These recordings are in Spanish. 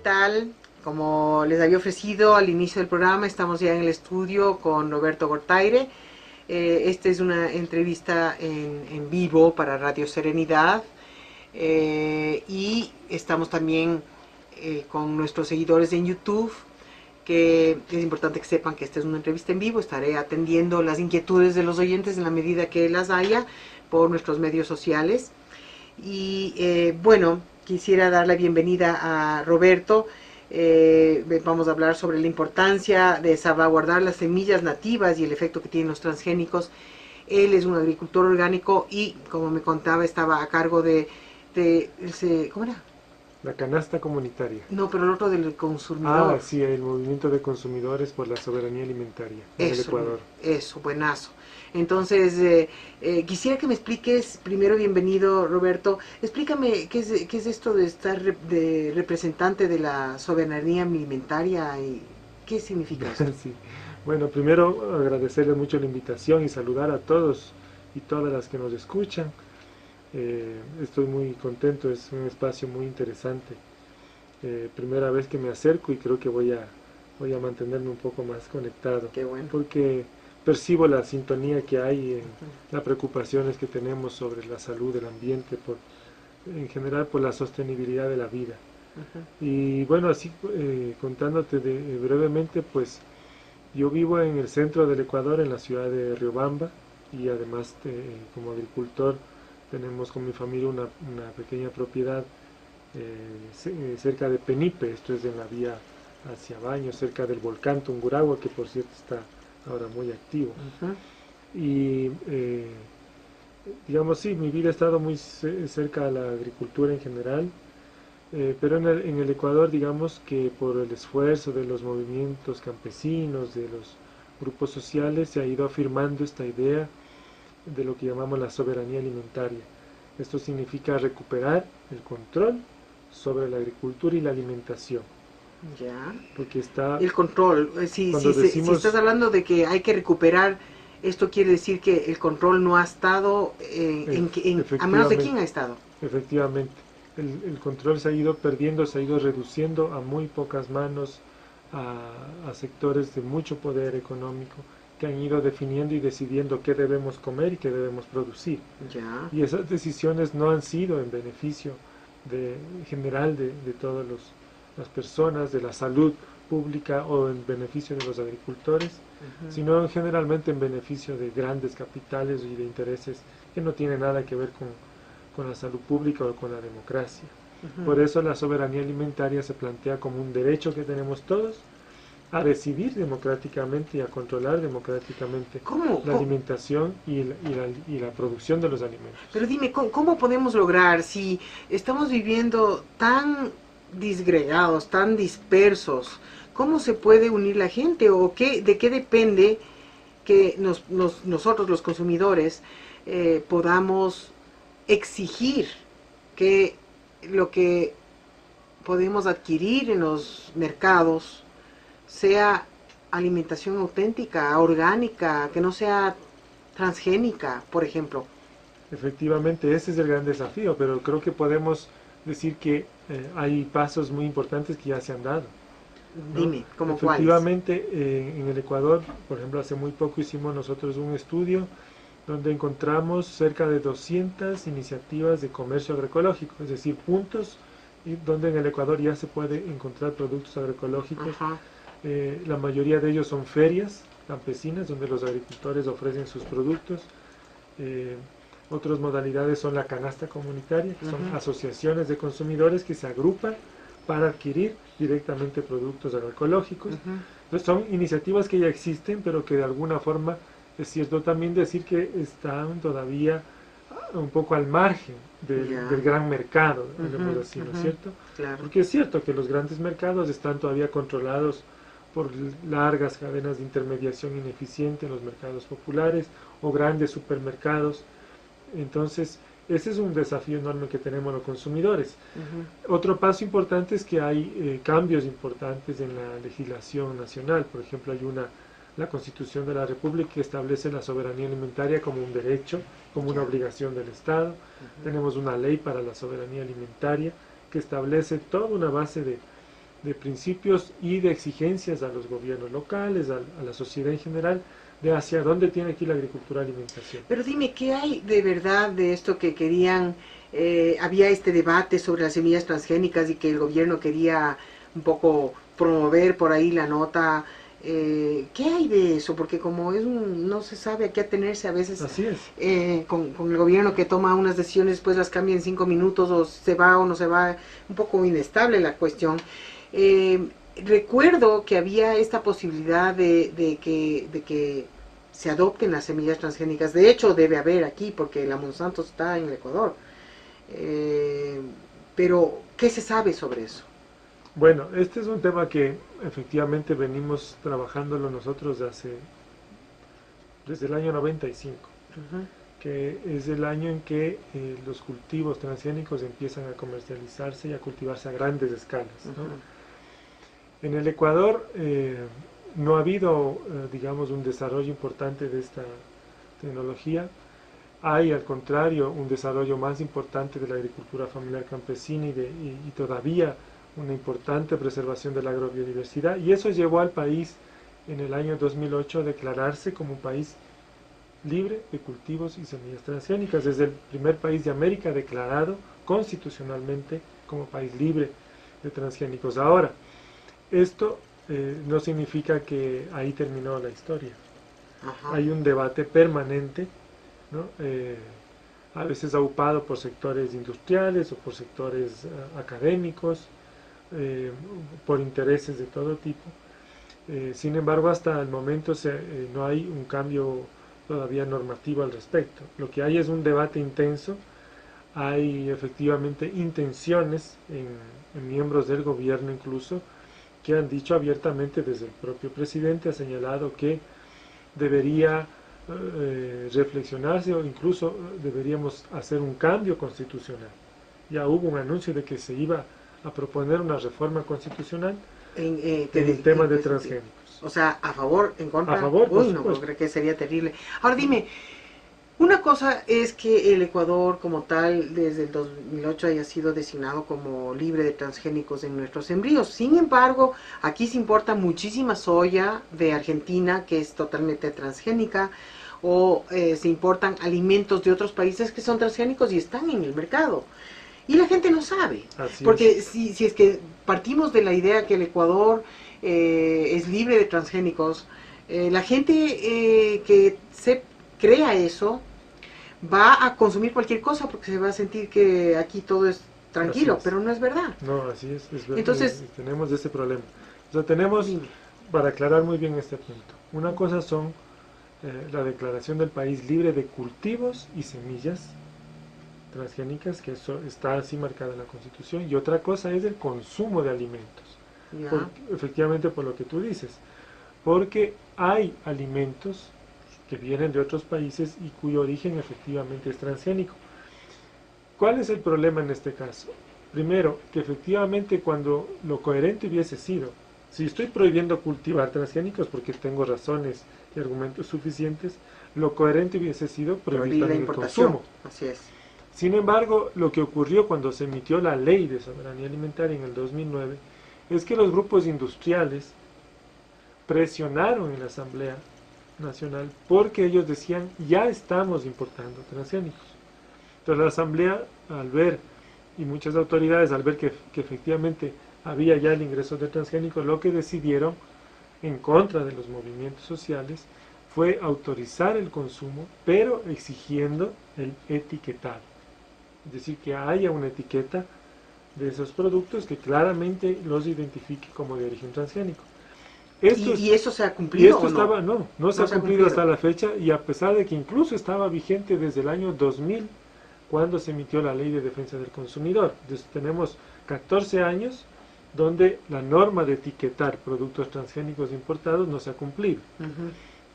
tal? Como les había ofrecido al inicio del programa, estamos ya en el estudio con Roberto Gortaire. Esta es una entrevista en vivo para Radio Serenidad y estamos también con nuestros seguidores en YouTube, que es importante que sepan que esta es una entrevista en vivo. Estaré atendiendo las inquietudes de los oyentes en la medida que las haya por nuestros medios sociales. Y bueno, quisiera dar la bienvenida a Roberto. Vamos a hablar sobre la importancia de salvaguardar las semillas nativas y el efecto que tienen los transgénicos. Él es un agricultor orgánico y, como me contaba, estaba a cargo ¿cómo era? La canasta comunitaria. No, pero el otro del consumidor. Ah, sí, el movimiento de consumidores por la soberanía alimentaria en el Eso, Ecuador. eso, buenazo. Entonces, quisiera que me expliques, primero, bienvenido Roberto, explícame qué es esto de estar de representante de la soberanía alimentaria y qué significa esto. Sí. Bueno, primero agradecerles mucho la invitación y saludar a todos y todas las que nos escuchan. Estoy muy contento, es un espacio muy interesante. Primera vez que me acerco y creo que voy a mantenerme un poco más conectado. Qué bueno. Porque percibo la sintonía que hay en las preocupaciones que tenemos sobre la salud del ambiente, en general por la sostenibilidad de la vida. Y bueno, así contándote brevemente, pues yo vivo en el centro del Ecuador, en la ciudad de Riobamba, y además como agricultor tenemos con mi familia una pequeña propiedad cerca de Penipe, esto es en la vía hacia Baños, cerca del volcán Tungurahua, que por cierto está ahora muy activo. Y digamos, sí, mi vida ha estado muy cerca de la agricultura en general, pero en el Ecuador, digamos que por el esfuerzo de los movimientos campesinos, de los grupos sociales, se ha ido afirmando esta idea de lo que llamamos la soberanía alimentaria. Esto significa recuperar el control sobre la agricultura y la alimentación. Ya. Porque está... El control, si estás hablando de que hay que recuperar, esto quiere decir que el control no ha estado, ¿a manos de quién ha estado? Efectivamente. El control se ha ido perdiendo, se ha ido reduciendo a muy pocas manos, a sectores de mucho poder económico que han ido definiendo y decidiendo qué debemos comer y qué debemos producir. Ya. Y esas decisiones no han sido en beneficio general de todas las personas, de la salud pública o en beneficio de los agricultores, sino generalmente en beneficio de grandes capitales y de intereses que no tienen nada que ver con la salud pública o con la democracia. Por eso la soberanía alimentaria se plantea como un derecho que tenemos todos a decidir democráticamente y a controlar democráticamente la alimentación y la producción de los alimentos. Pero dime, ¿cómo podemos lograr, si estamos viviendo tan disgregados, tan dispersos, cómo se puede unir la gente o de qué depende que nosotros los consumidores podamos exigir que lo que podemos adquirir en los mercados sea alimentación auténtica, orgánica, que no sea transgénica, por ejemplo? Efectivamente, ese es el gran desafío, pero creo que podemos decir que hay pasos muy importantes que ya se han dado, ¿no? Dime, ¿cómo cuáles? Efectivamente, en el Ecuador, por ejemplo, hace muy poco hicimos nosotros un estudio donde encontramos cerca de 200 iniciativas de comercio agroecológico, es decir, puntos donde en el Ecuador ya se puede encontrar productos agroecológicos. La mayoría de ellos son ferias campesinas donde los agricultores ofrecen sus productos. Otras modalidades son la canasta comunitaria, que son asociaciones de consumidores que se agrupan para adquirir directamente productos agroecológicos. Entonces son iniciativas que ya existen, pero que de alguna forma es cierto también decir que están todavía un poco al margen del gran mercado, digamos así, ¿no es cierto? Claro. Porque es cierto que los grandes mercados están todavía controlados por largas cadenas de intermediación ineficiente en los mercados populares o grandes supermercados. Entonces, ese es un desafío enorme que tenemos los consumidores. Otro paso importante es que hay cambios importantes en la legislación nacional. Por ejemplo, hay la Constitución de la República que establece la soberanía alimentaria como un derecho, como una obligación del Estado. Tenemos una ley para la soberanía alimentaria que establece toda una base de principios y de exigencias a los gobiernos locales, a la sociedad en general, de hacia dónde tiene que ir la agricultura alimentación. Pero dime, ¿qué hay de verdad de esto que querían? Había este debate sobre las semillas transgénicas y que el gobierno quería un poco promover por ahí la nota. ¿Qué hay de eso? Porque como no se sabe a qué atenerse a veces. Así es. Con el gobierno que toma unas decisiones, después las cambia en 5 minutos, o se va o no se va, un poco inestable la cuestión. Recuerdo que había esta posibilidad de que se adopten las semillas transgénicas. De hecho, debe haber aquí, porque la Monsanto está en el Ecuador. Pero, ¿qué se sabe sobre eso? Bueno, este es un tema que efectivamente venimos trabajándolo nosotros desde el año 95, que es el año en que los cultivos transgénicos empiezan a comercializarse y a cultivarse a grandes escalas, ¿no? En el Ecuador no ha habido, digamos, un desarrollo importante de esta tecnología. Hay, al contrario, un desarrollo más importante de la agricultura familiar campesina y todavía una importante preservación de la agrobiodiversidad. Y eso llevó al país en el año 2008 a declararse como un país libre de cultivos y semillas transgénicas. Es el primer país de América declarado constitucionalmente como país libre de transgénicos. Ahora, esto no significa que ahí terminó la historia. Ajá. Hay un debate permanente, ¿no? A veces aupado por sectores industriales o por sectores académicos, por intereses de todo tipo. Sin embargo, hasta el momento no hay un cambio todavía normativo al respecto. Lo que hay es un debate intenso. Hay efectivamente intenciones en miembros del gobierno incluso, que han dicho abiertamente, desde el propio presidente ha señalado que debería reflexionarse o incluso deberíamos hacer un cambio constitucional. Ya hubo un anuncio de que se iba a proponer una reforma constitucional en el tema de transgénicos. O sea, ¿a favor, en contra? A favor, por Uy, no, supuesto. creo que sería terrible. Ahora dime, una cosa es que el Ecuador como tal desde el 2008 haya sido designado como libre de transgénicos en nuestros embrios. Sin embargo, aquí se importa muchísima soya de Argentina que es totalmente transgénica, o se importan alimentos de otros países que son transgénicos y están en el mercado. Y la gente no sabe. Así Porque es. si es que partimos de la idea que el Ecuador es libre de transgénicos, la gente que se crea eso va a consumir cualquier cosa porque se va a sentir que aquí todo es tranquilo, pero no es verdad. No, así es verdad. Entonces, tenemos ese problema. O sea, tenemos, para aclarar muy bien este punto, una cosa son la declaración del país libre de cultivos y semillas transgénicas, que eso está así marcada en la Constitución, y otra cosa es el consumo de alimentos. Efectivamente, por lo que tú dices, porque hay alimentos que vienen de otros países y cuyo origen efectivamente es transgénico. ¿Cuál es el problema en este caso? Primero, que efectivamente cuando lo coherente hubiese sido, si estoy prohibiendo cultivar transgénicos porque tengo razones y argumentos suficientes, lo coherente hubiese sido prohibir la el consumo. Así es. Sin embargo, lo que ocurrió cuando se emitió la Ley de Soberanía Alimentaria en el 2009 es que los grupos industriales presionaron en la Asamblea Nacional porque ellos decían ya estamos importando transgénicos. Entonces la Asamblea, al ver, y muchas autoridades al ver que efectivamente había ya el ingreso de transgénicos, lo que decidieron, en contra de los movimientos sociales, fue autorizar el consumo, pero exigiendo el etiquetado. Es decir, que haya una etiqueta de esos productos que claramente los identifique como de origen transgénico. ¿Y eso se ha cumplido? Y esto estaba, no se ha cumplido hasta la fecha, y a pesar de que incluso estaba vigente desde el año 2000, cuando se emitió la Ley de Defensa del Consumidor. Entonces tenemos 14 años donde la norma de etiquetar productos transgénicos importados no se ha cumplido.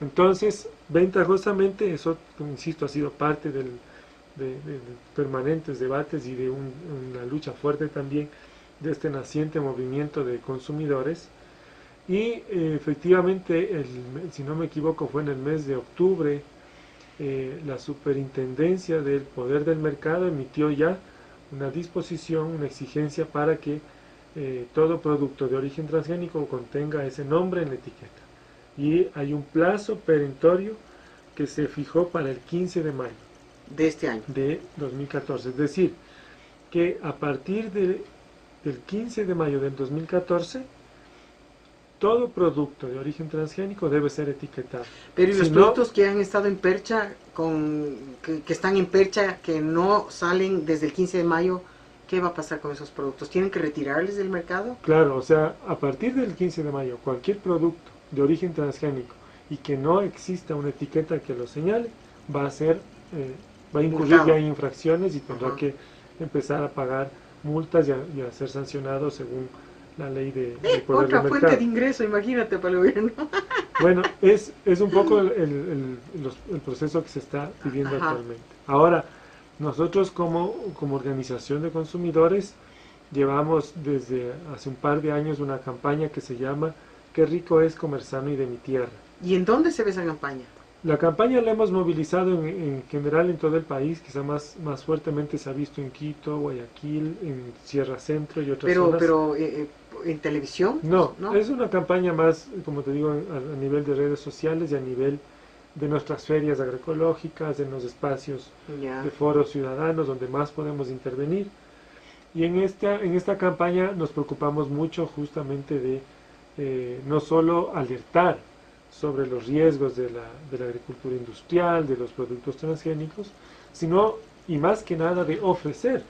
Entonces, ventajosamente, eso, insisto, ha sido parte de permanentes debates y de una lucha fuerte también de este naciente movimiento de consumidores. Y efectivamente, si no me equivoco, fue en el mes de octubre, la Superintendencia del Poder del Mercado emitió ya una disposición, una exigencia para que todo producto de origen transgénico contenga ese nombre en la etiqueta. Y hay un plazo perentorio que se fijó para el 15 de mayo de este año. De 2014. Es decir, que a partir del 15 de mayo del 2014, todo producto de origen transgénico debe ser etiquetado. Pero ¿y Si los no, productos que han estado en percha, que están en percha, que no salen desde el 15 de mayo, qué va a pasar con esos productos? ¿Tienen que retirarles del mercado? claro, o sea, a partir del 15 de mayo, cualquier producto de origen transgénico y que no exista una etiqueta que lo señale, va a ser, va a incurrir Multado. ya en infracciones y tendrá Ajá. que empezar a pagar multas y a ser sancionado según la ley de poder Otra de fuente mercado. de ingreso, imagínate, para el gobierno. Bueno, es un poco el proceso que se está viviendo Ajá. actualmente. Ahora, nosotros como organización de consumidores llevamos desde hace un par de años una campaña que se llama Qué rico es comer sano y de mi tierra. ¿Y en dónde se ve esa campaña? La campaña la hemos movilizado en general en todo el país, quizá más fuertemente se ha visto en Quito, Guayaquil, en Sierra Centro y otras zonas. Pero en televisión, No, ¿no? es una campaña más, como te digo, a nivel de redes sociales y a nivel de nuestras ferias agroecológicas, en los espacios Ya. de foros ciudadanos donde más podemos intervenir. Y en esta campaña nos preocupamos mucho justamente de no solo alertar sobre los riesgos de la agricultura industrial, de los productos transgénicos, sino, y más que nada, de ofrecer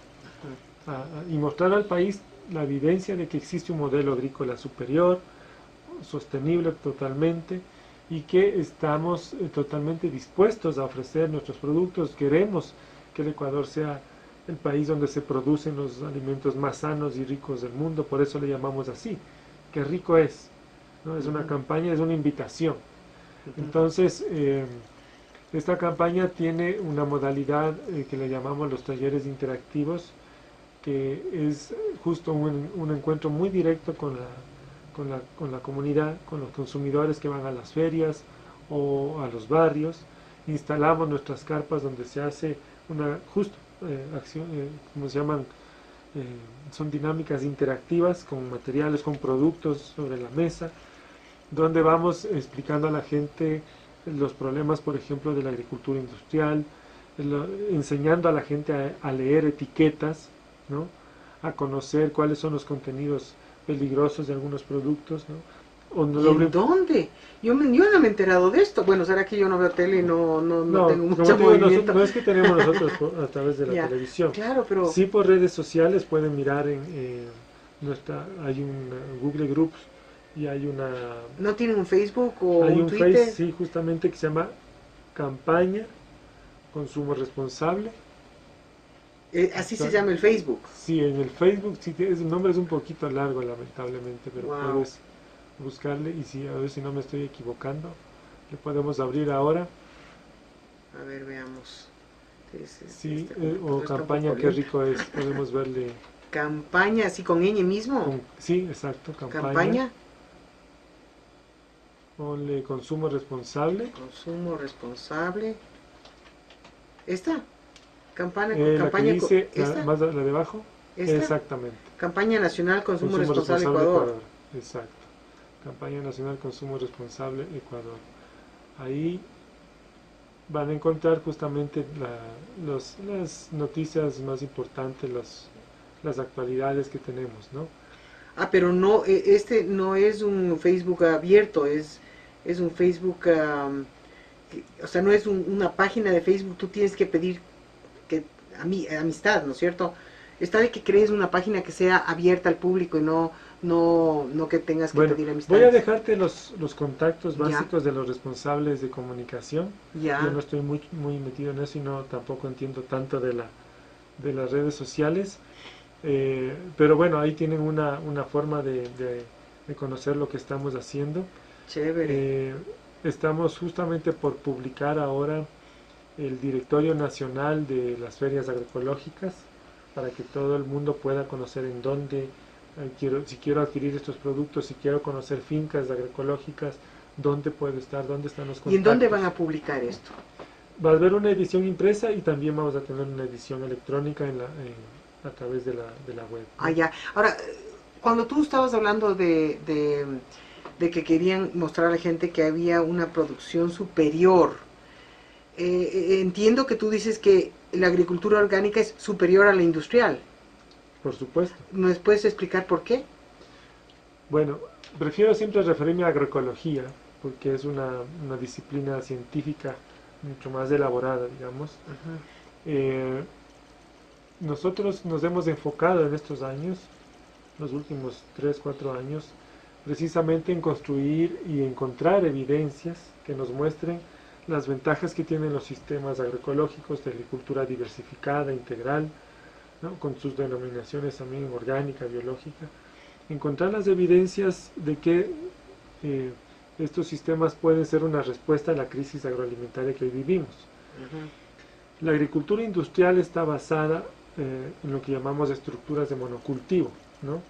y mostrar al país la evidencia de que existe un modelo agrícola superior, sostenible totalmente, y que estamos totalmente dispuestos a ofrecer nuestros productos. Queremos que el Ecuador sea el país donde se producen los alimentos más sanos y ricos del mundo, por eso le llamamos así, qué rico es, ¿no? Es una campaña, es una invitación. Entonces, esta campaña tiene una modalidad que le llamamos los talleres interactivos, que es justo un encuentro muy directo con la comunidad, con los consumidores que van a las ferias o a los barrios. Instalamos nuestras carpas donde se hace una justo acción, como se llaman, son dinámicas interactivas con materiales, con productos sobre la mesa, donde vamos explicando a la gente los problemas, por ejemplo, de la agricultura industrial, enseñando a la gente a leer etiquetas, ¿no? A conocer cuáles son los contenidos peligrosos de algunos productos, ¿no? ¿Y en dónde? Yo no me he enterado de esto. Bueno, será que yo no veo tele y no tengo mucho movimiento. No es que tenemos nosotros a través de la Ya, televisión. claro, pero Sí, por redes sociales pueden mirar hay un Google Groups y hay ¿no tienen un Facebook o hay un un Twitter? Face, sí, justamente, que se llama Campaña Consumo Responsable. Así se llama el Facebook. Sí, en el Facebook, sí, el nombre es un poquito largo, lamentablemente, pero Wow. puedes buscarle y a ver si no me estoy equivocando, le podemos abrir ahora. A ver, veamos. Sí, computadora o está un campaña poco Qué lenta. rico es, podemos verle. Campaña, así con ñ mismo. Sí, exacto, Campaña. Ponle consumo responsable. Consumo responsable. ¿Esta? Campaña, La campaña que dice, ¿esta? más la de abajo. ¿Esta? Exactamente. Campaña Nacional Consumo Responsable Ecuador. Exacto. Campaña Nacional Consumo Responsable Ecuador. Ahí van a encontrar justamente las noticias más importantes, las actualidades que tenemos, ¿no? Ah, pero no, este no es un Facebook abierto, es un Facebook, o sea, no es una página de Facebook, tú tienes que pedir amistad, ¿no es cierto? Está de que crees una página que sea abierta al público y no que tengas que pedir amistad. Voy a dejarte los contactos Ya. básicos de los responsables de comunicación. Ya. Yo no estoy muy metido en eso y tampoco entiendo tanto de las redes sociales. Pero bueno, ahí tienen una forma de conocer lo que estamos haciendo. Chévere. Estamos justamente por publicar ahora el Directorio Nacional de las Ferias Agroecológicas para que todo el mundo pueda conocer en dónde, si quiero adquirir estos productos, si quiero conocer fincas agroecológicas, dónde puedo estar, dónde están los contactos. ¿Y en dónde van a publicar esto? Va a haber una edición impresa y también vamos a tener una edición electrónica a través de la web, ¿no? Ah, ya. Ahora, cuando tú estabas hablando de que querían mostrar a la gente que había una producción superior, entiendo que tú dices que la agricultura orgánica es superior a la industrial. Por supuesto. ¿Nos puedes explicar por qué? Bueno, prefiero siempre referirme a agroecología, porque es una disciplina científica mucho más elaborada, digamos. Nosotros nos hemos enfocado en estos años, los últimos 3, 4 años, precisamente en construir y encontrar evidencias que nos muestren las ventajas que tienen los sistemas agroecológicos de agricultura diversificada, integral, ¿no? Con sus denominaciones también orgánica, biológica. Encontrar las evidencias de que estos sistemas pueden ser una respuesta a la crisis agroalimentaria que hoy vivimos. La agricultura industrial está basada en lo que llamamos estructuras de monocultivo, ¿no?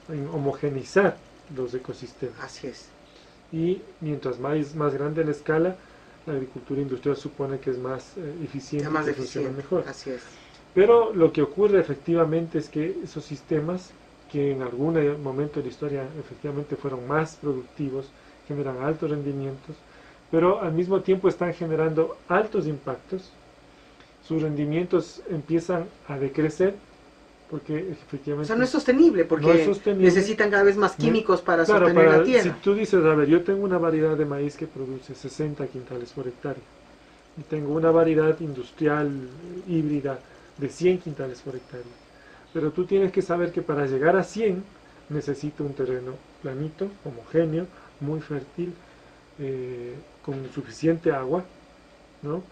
En homogeneizar los ecosistemas. Así es. Y mientras más grande la escala, la agricultura industrial supone que es más eficiente, más que eficiente. funciona mejor. Así es. Pero lo que ocurre efectivamente es que esos sistemas, que en algún momento de la historia efectivamente fueron más productivos, generan altos rendimientos, pero al mismo tiempo están generando altos impactos. Sus rendimientos empiezan a decrecer porque efectivamente... O sea, no es sostenible porque no es sostenible. Necesitan cada vez más químicos para Claro, sostener la tierra. Si tú dices, a ver, yo tengo una variedad de maíz que produce 60 quintales por hectárea y tengo una variedad industrial híbrida de 100 quintales por hectárea, pero tú tienes que saber que para llegar a 100 necesito un terreno planito, homogéneo, muy fértil, con suficiente agua, ¿no?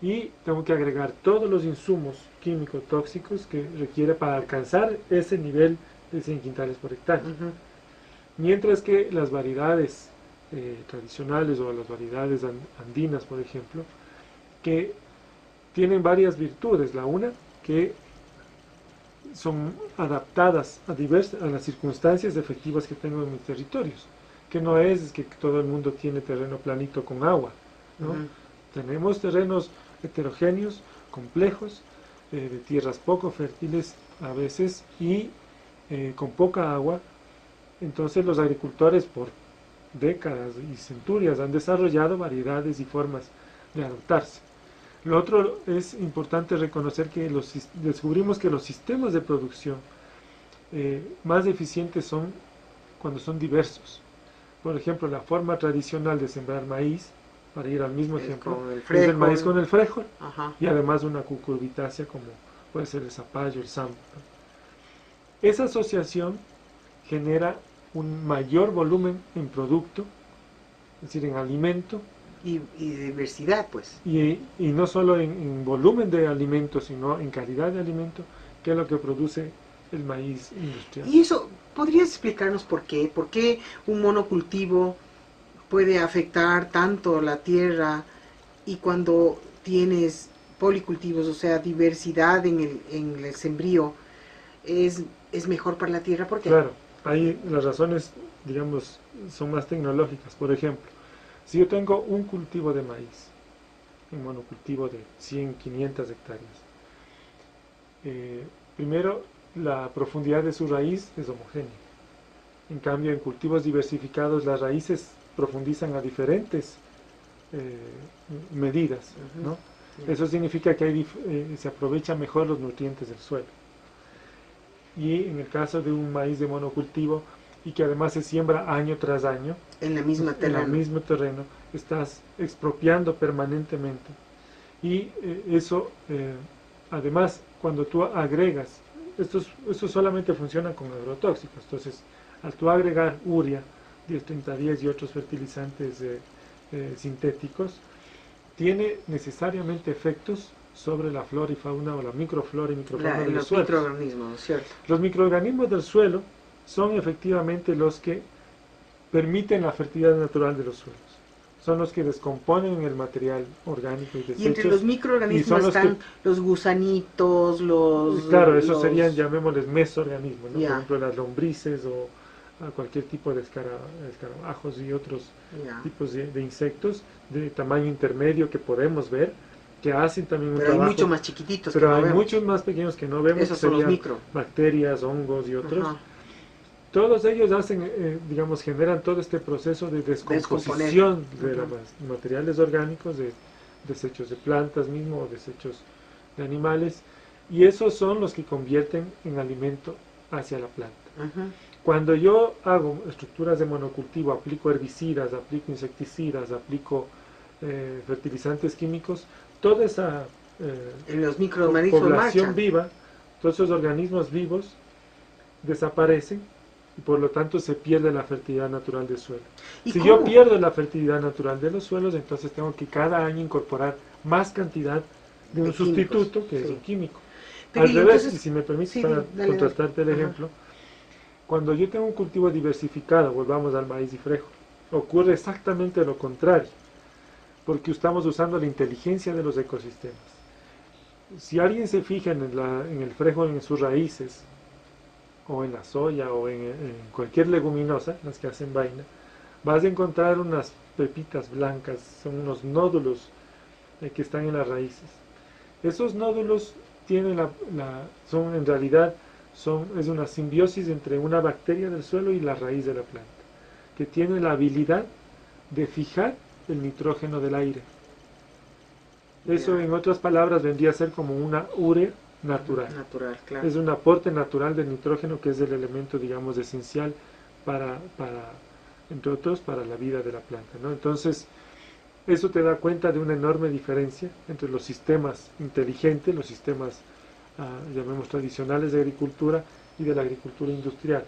Y tengo que agregar todos los insumos químicos tóxicos que requiere para alcanzar ese nivel de 100 quintales por hectárea. Mientras que las variedades tradicionales o las variedades andinas, por ejemplo, que tienen varias virtudes. La una, que son adaptadas a las circunstancias efectivas que tengo en mis territorios, que no es que todo el mundo tiene terreno planito con agua, ¿no? Tenemos terrenos heterogéneos, complejos, de tierras poco fértiles a veces y con poca agua. Entonces los agricultores por décadas y centurias han desarrollado variedades y formas de adaptarse. Lo otro es importante reconocer que descubrimos que los sistemas de producción más eficientes son cuando son diversos. Por ejemplo, la forma tradicional de sembrar maíz, para ir al mismo ejemplo, es el maíz con el frijol y además una cucurbitácea como puede ser el zapallo, el sampo. Esa asociación genera un mayor volumen en producto, es decir, en alimento, y diversidad, pues. Y no solo en volumen de alimento, sino en calidad de alimento, que es lo que produce el maíz industrial. Y eso, ¿podrías explicarnos por qué? ¿Por qué un monocultivo puede afectar tanto la tierra y cuando tienes policultivos, o sea, diversidad en el sembrío, es mejor para la tierra? ¿Por qué? Claro, ahí las razones, digamos, son más tecnológicas. Por ejemplo, si yo tengo un cultivo de maíz, un monocultivo de 100, 500 hectáreas, primero, la profundidad de su raíz es homogénea. En cambio, en cultivos diversificados, las raíces profundizan a diferentes medidas, ¿no? Eso significa que se aprovechan mejor los nutrientes del suelo. Y en el caso de un maíz de monocultivo, y que además se siembra año tras año, en el mismo terreno, estás expropiando permanentemente. Y eso, además, cuando tú agregas, esto solamente funciona con agrotóxicos, entonces, al tú agregar urea, 10-30-10 y otros fertilizantes sintéticos, tiene necesariamente efectos sobre la flora y fauna o la microflora y microfauna de los suelos. Los microorganismos, ¿cierto? Los microorganismos del suelo son efectivamente los que permiten la fertilidad natural de los suelos. Son los que descomponen el material orgánico y desechos. Y entre los microorganismos están los gusanitos, Claro, esos serían, llamémosles, mesoorganismos, ¿no? Yeah. Por ejemplo, las lombrices o cualquier tipo de escarabajos y otros tipos de insectos de tamaño intermedio que podemos ver, que hacen también un trabajo. Pero hay muchos más chiquititos pero que no hay vemos. muchos más pequeños que no vemos. Esos son los micro. Bacterias, hongos y otros. Todos ellos hacen, digamos, generan todo este proceso de descomposición de los materiales orgánicos, de desechos de plantas mismo o desechos de animales, y esos son los que convierten en alimento hacia la planta. Cuando yo hago estructuras de monocultivo, aplico herbicidas, aplico insecticidas, aplico fertilizantes químicos, toda esa los población viva, todos esos organismos vivos desaparecen y por lo tanto se pierde la fertilidad natural del suelo. Si yo pierdo la fertilidad natural de los suelos, entonces tengo que cada año incorporar más cantidad de un sustituto que es un químico. Pero al revés, entonces, y si me permites para contrastarte el ejemplo, cuando yo tengo un cultivo diversificado, volvamos al maíz y frejo, ocurre exactamente lo contrario, porque estamos usando la inteligencia de los ecosistemas. Si alguien se fija en el frejo, en sus raíces, o en la soya, o en cualquier leguminosa, las que hacen vaina, vas a encontrar unas pepitas blancas, son unos nódulos que están en las raíces. Esos nódulos tienen son en realidad es una simbiosis entre una bacteria del suelo y la raíz de la planta, que tiene la habilidad de fijar el nitrógeno del aire. Eso, en otras palabras, vendría a ser como una urea natural. Claro. Es un aporte natural de nitrógeno, que es el elemento, digamos, esencial para entre otros, para la vida de la planta, ¿no? Entonces, eso te da cuenta de una enorme diferencia entre los sistemas inteligentes, los sistemas, llamemos tradicionales de agricultura, y de la agricultura industrial.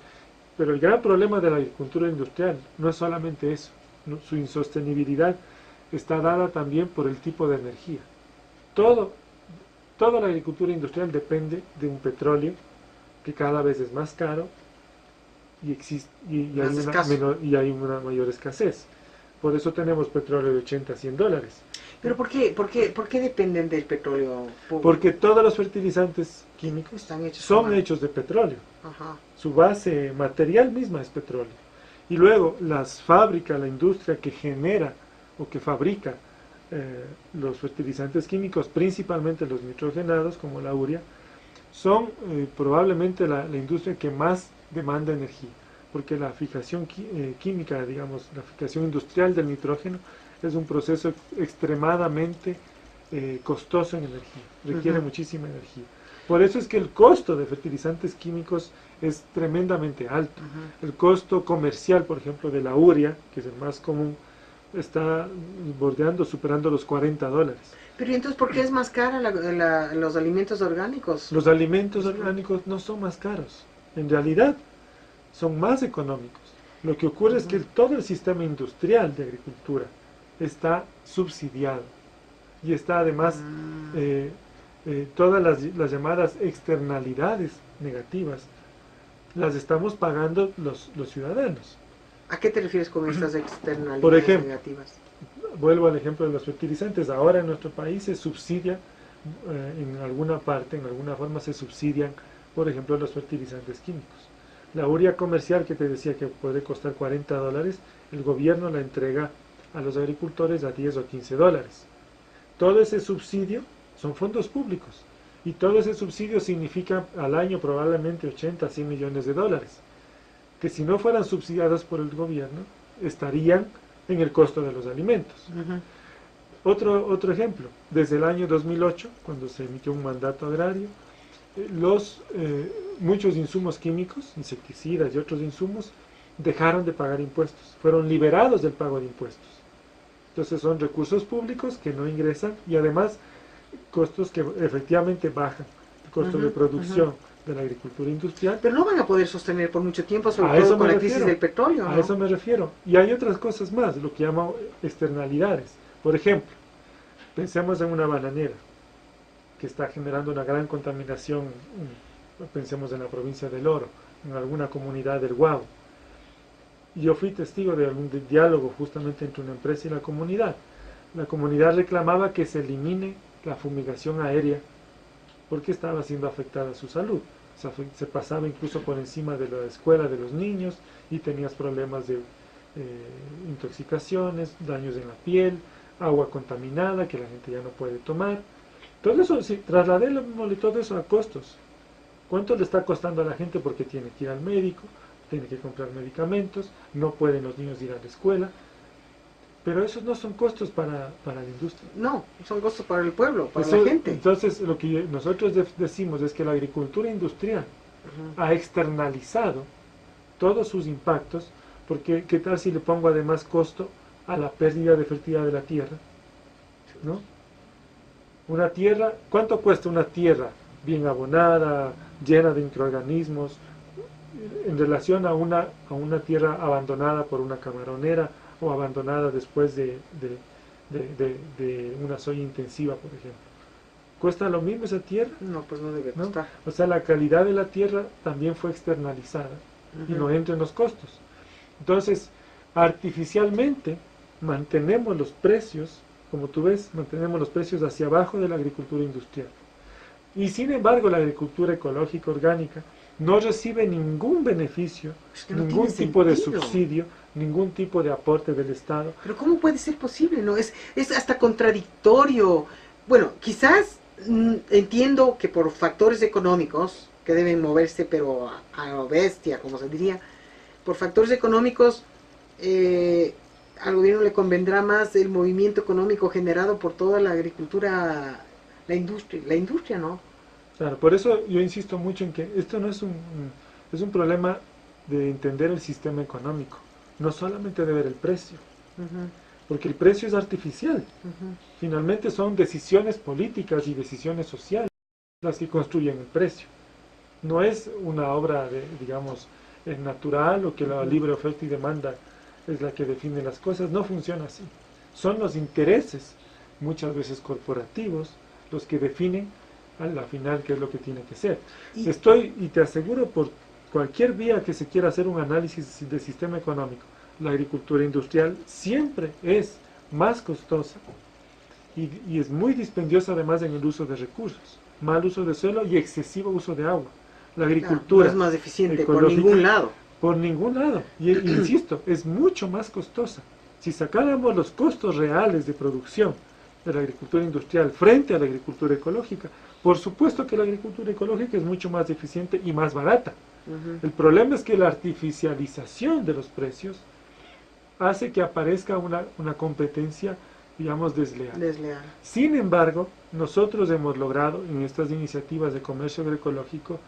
Pero el gran problema de la agricultura industrial no es solamente eso, ¿no? Su insostenibilidad está dada también por el tipo de energía. Toda la agricultura industrial depende de un petróleo que cada vez es más caro y hay una mayor escasez. Por eso tenemos petróleo de 80 a 100 dólares. ¿Pero por qué dependen del petróleo? Porque todos los fertilizantes químicos son hechos de petróleo. Ajá. Su base material misma es petróleo. Y luego las fábricas, la industria que genera o que fabrica los fertilizantes químicos, principalmente los nitrogenados como la urea, son probablemente la industria que más demanda energía, porque la fijación química, digamos, la fijación industrial del nitrógeno es un proceso extremadamente costoso en energía, requiere muchísima energía. Por eso es que el costo de fertilizantes químicos es tremendamente alto. El costo comercial, por ejemplo, de la urea, que es el más común, está superando los 40 dólares. Pero entonces, ¿por qué es más cara los alimentos orgánicos? Los alimentos orgánicos no son más caros, en realidad son más económicos. Lo que ocurre es que todo el sistema industrial de agricultura está subsidiado y está además todas las llamadas externalidades negativas las estamos pagando los ciudadanos. ¿A qué te refieres con estas externalidades Por ejemplo, negativas? Vuelvo al ejemplo de los fertilizantes. Ahora en nuestro país se subsidia, en alguna parte, en alguna forma se subsidian, por ejemplo, los fertilizantes químicos. La urea comercial que te decía que puede costar 40 dólares, el gobierno la entrega a los agricultores a 10 o 15 dólares. Todo ese subsidio son fondos públicos y todo ese subsidio significa al año probablemente 80 a 100 millones de dólares, que si no fueran subsidiadas por el gobierno estarían en el costo de los alimentos. Otro ejemplo, desde el año 2008, cuando se emitió un mandato agrario, muchos insumos químicos, insecticidas y otros insumos, dejaron de pagar impuestos, fueron liberados del pago de impuestos. Entonces son recursos públicos que no ingresan y además costos que efectivamente bajan, el costo de producción de la agricultura industrial. Pero no van a poder sostener por mucho tiempo, sobre todo con la crisis del petróleo, ¿no? A eso me refiero. Y hay otras cosas más, lo que llamo externalidades. Por ejemplo, pensemos en una bananera que está generando una gran contaminación, pensemos en la provincia del Oro, en alguna comunidad del Guavo. Yo fui testigo de algún diálogo justamente entre una empresa y la comunidad. La comunidad reclamaba que se elimine la fumigación aérea porque estaba siendo afectada su salud. Se pasaba incluso por encima de la escuela de los niños y tenías problemas de intoxicaciones, daños en la piel, agua contaminada que la gente ya no puede tomar. Todo eso, si trasladémosle todo eso a costos. ¿Cuánto le está costando a la gente porque tiene que ir al médico, tiene que comprar medicamentos, no pueden los niños ir a la escuela, pero esos no son costos para la industria. No, son costos para el pueblo, para Eso, la gente. entonces, lo que nosotros decimos es que la agricultura industrial ha externalizado todos sus impactos, porque ¿qué tal si le pongo además costo a la pérdida de fertilidad de la tierra? ¿No? Una tierra, ¿cuánto cuesta una tierra bien abonada, llena de microorganismos, en relación a una tierra abandonada por una camaronera o abandonada después de una soya intensiva, por ejemplo? ¿Cuesta lo mismo esa tierra? No, pues no debe ¿No? costar. O sea, la calidad de la tierra también fue externalizada y no entra en los costos. Entonces, artificialmente mantenemos los precios, como tú ves, mantenemos los precios hacia abajo de la agricultura industrial. Y sin embargo, la agricultura ecológica orgánica no recibe ningún beneficio, Es que no ningún tiene tipo de sentido. subsidio, ningún tipo de aporte del Estado. Pero ¿cómo puede ser posible? No, es hasta contradictorio. Bueno, quizás entiendo que por factores económicos, que deben moverse, pero a lo bestia, como se diría, por factores económicos, al gobierno le convendrá más el movimiento económico generado por toda la agricultura, la industria, ¿no? Claro, por eso yo insisto mucho en que esto no es es un problema de entender el sistema económico, no solamente de ver el precio, porque el precio es artificial. Finalmente son decisiones políticas y decisiones sociales las que construyen el precio. No es una obra, digamos, natural, o que la libre oferta y demanda es la que define las cosas. No funciona así. Son los intereses, muchas veces corporativos, los que definen a la final qué es lo que tiene que ser. Y te aseguro, por cualquier vía que se quiera hacer un análisis del sistema económico, la agricultura industrial siempre es más costosa y es muy dispendiosa, además, en el uso de recursos, mal uso de suelo y excesivo uso de agua. La agricultura no es más eficiente por ecológica, ningún lado. por ningún lado. Y insisto, es mucho más costosa. Si sacáramos los costos reales de producción de la agricultura industrial frente a la agricultura ecológica, por supuesto que la agricultura ecológica es mucho más eficiente y más barata. El problema es que la artificialización de los precios hace que aparezca una competencia, digamos, desleal. Sin embargo, nosotros hemos logrado, en estas iniciativas de comercio agroecológico,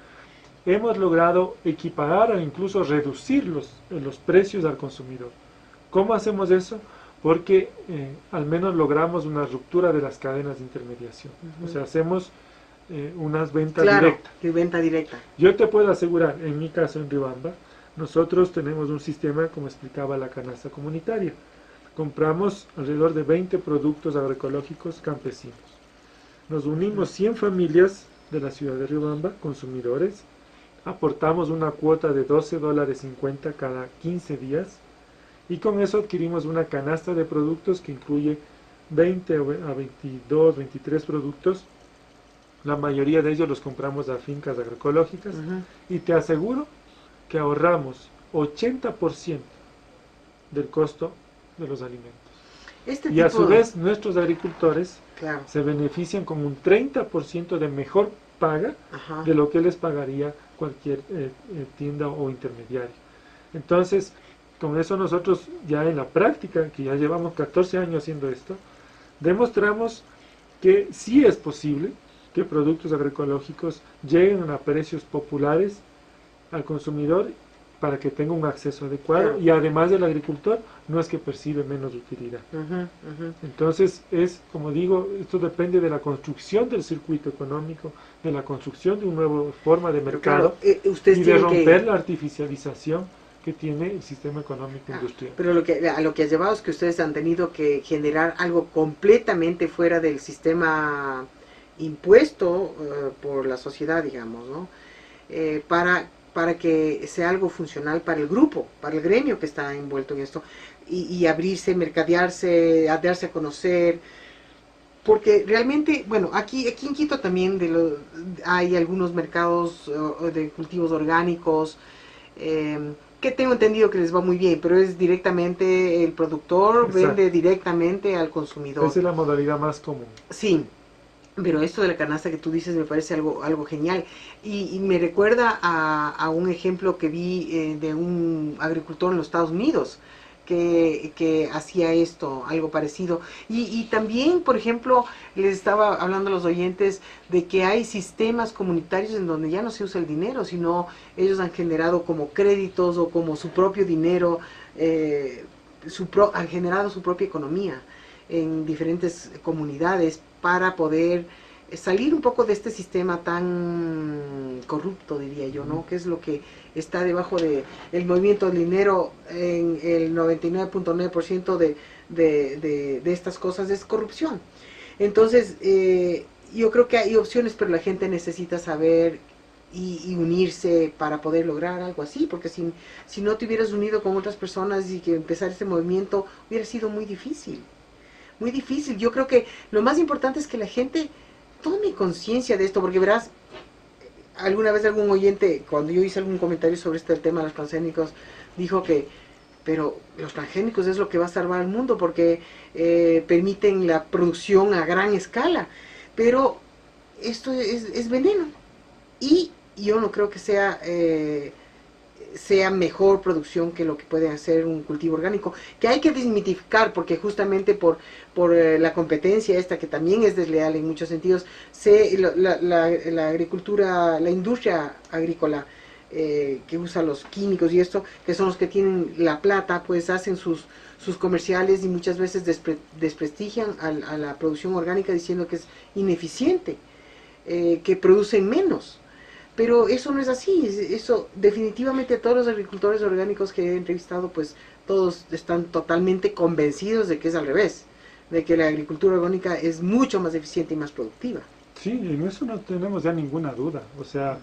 hemos logrado equiparar o incluso reducir los precios al consumidor. ¿Cómo hacemos eso? Porque al menos logramos una ruptura de las cadenas de intermediación. O sea, hacemos unas ventas directas. Venta directa. Yo te puedo asegurar, en mi caso en Riobamba, nosotros tenemos un sistema, como explicaba, la canasta comunitaria. Compramos alrededor de 20 productos agroecológicos campesinos. Nos unimos 100 familias de la ciudad de Riobamba, consumidores, aportamos una cuota de $12.50 cada 15 días y con eso adquirimos una canasta de productos que incluye 20 a 22, 23 productos. La mayoría de ellos los compramos a fincas agroecológicas y te aseguro que ahorramos 80% del costo de los alimentos. Y a su vez nuestros agricultores se benefician con un 30% de mejor paga de lo que les pagaría cualquier tienda o intermediario. Entonces, con eso nosotros ya en la práctica, que ya llevamos 14 años haciendo esto, demostramos que sí es posible que productos agroecológicos lleguen a precios populares al consumidor para que tenga un acceso adecuado y además del agricultor no es que percibe menos utilidad. Entonces es, como digo, esto depende de la construcción del circuito económico, de la construcción de una nueva forma de mercado y de romper la artificialización que tiene el sistema económico industrial. Pero a lo que ha llevado es que ustedes han tenido que generar algo completamente fuera del sistema impuesto por la sociedad, digamos, ¿no? Para que sea algo funcional para el grupo, para el gremio que está envuelto en esto, y abrirse, mercadearse, darse a conocer, porque realmente, bueno, aquí en Quito también hay algunos mercados de cultivos orgánicos, que tengo entendido que les va muy bien, pero es directamente el productor, vende directamente al consumidor. Esa es la modalidad más común. Sí. Pero esto de la canasta que tú dices me parece algo genial. Y me recuerda a un ejemplo que vi de un agricultor en los Estados Unidos que hacía esto, algo parecido. Y también, por ejemplo, les estaba hablando a los oyentes de que hay sistemas comunitarios en donde ya no se usa el dinero, sino ellos han generado como créditos o como su propio dinero, han generado su propia economía en diferentes comunidades para poder salir un poco de este sistema tan corrupto, diría yo, ¿no? Que es lo que está debajo de el movimiento del dinero en el 99.9% de estas cosas es corrupción. Entonces, yo creo que hay opciones, pero la gente necesita saber y unirse para poder lograr algo así, porque si no te hubieras unido con otras personas y que empezar este movimiento hubiera sido muy difícil. Muy difícil. Yo creo que lo más importante es que la gente tome conciencia de esto, porque verás, alguna vez algún oyente, cuando yo hice algún comentario sobre este tema de los transgénicos, dijo que, pero los transgénicos es lo que va a salvar al mundo porque permiten la producción a gran escala, pero esto es veneno y yo no creo que sea mejor producción que lo que puede hacer un cultivo orgánico, que hay que desmitificar porque justamente por la competencia esta que también es desleal en muchos sentidos, la agricultura, la industria agrícola que usa los químicos y esto, que son los que tienen la plata, pues hacen sus comerciales y muchas veces desprestigian a la producción orgánica diciendo que es ineficiente, que producen menos. Pero eso no es así, eso definitivamente todos los agricultores orgánicos que he entrevistado, pues todos están totalmente convencidos de que es al revés, de que la agricultura orgánica es mucho más eficiente y más productiva. Sí, en eso no tenemos ya ninguna duda. O sea,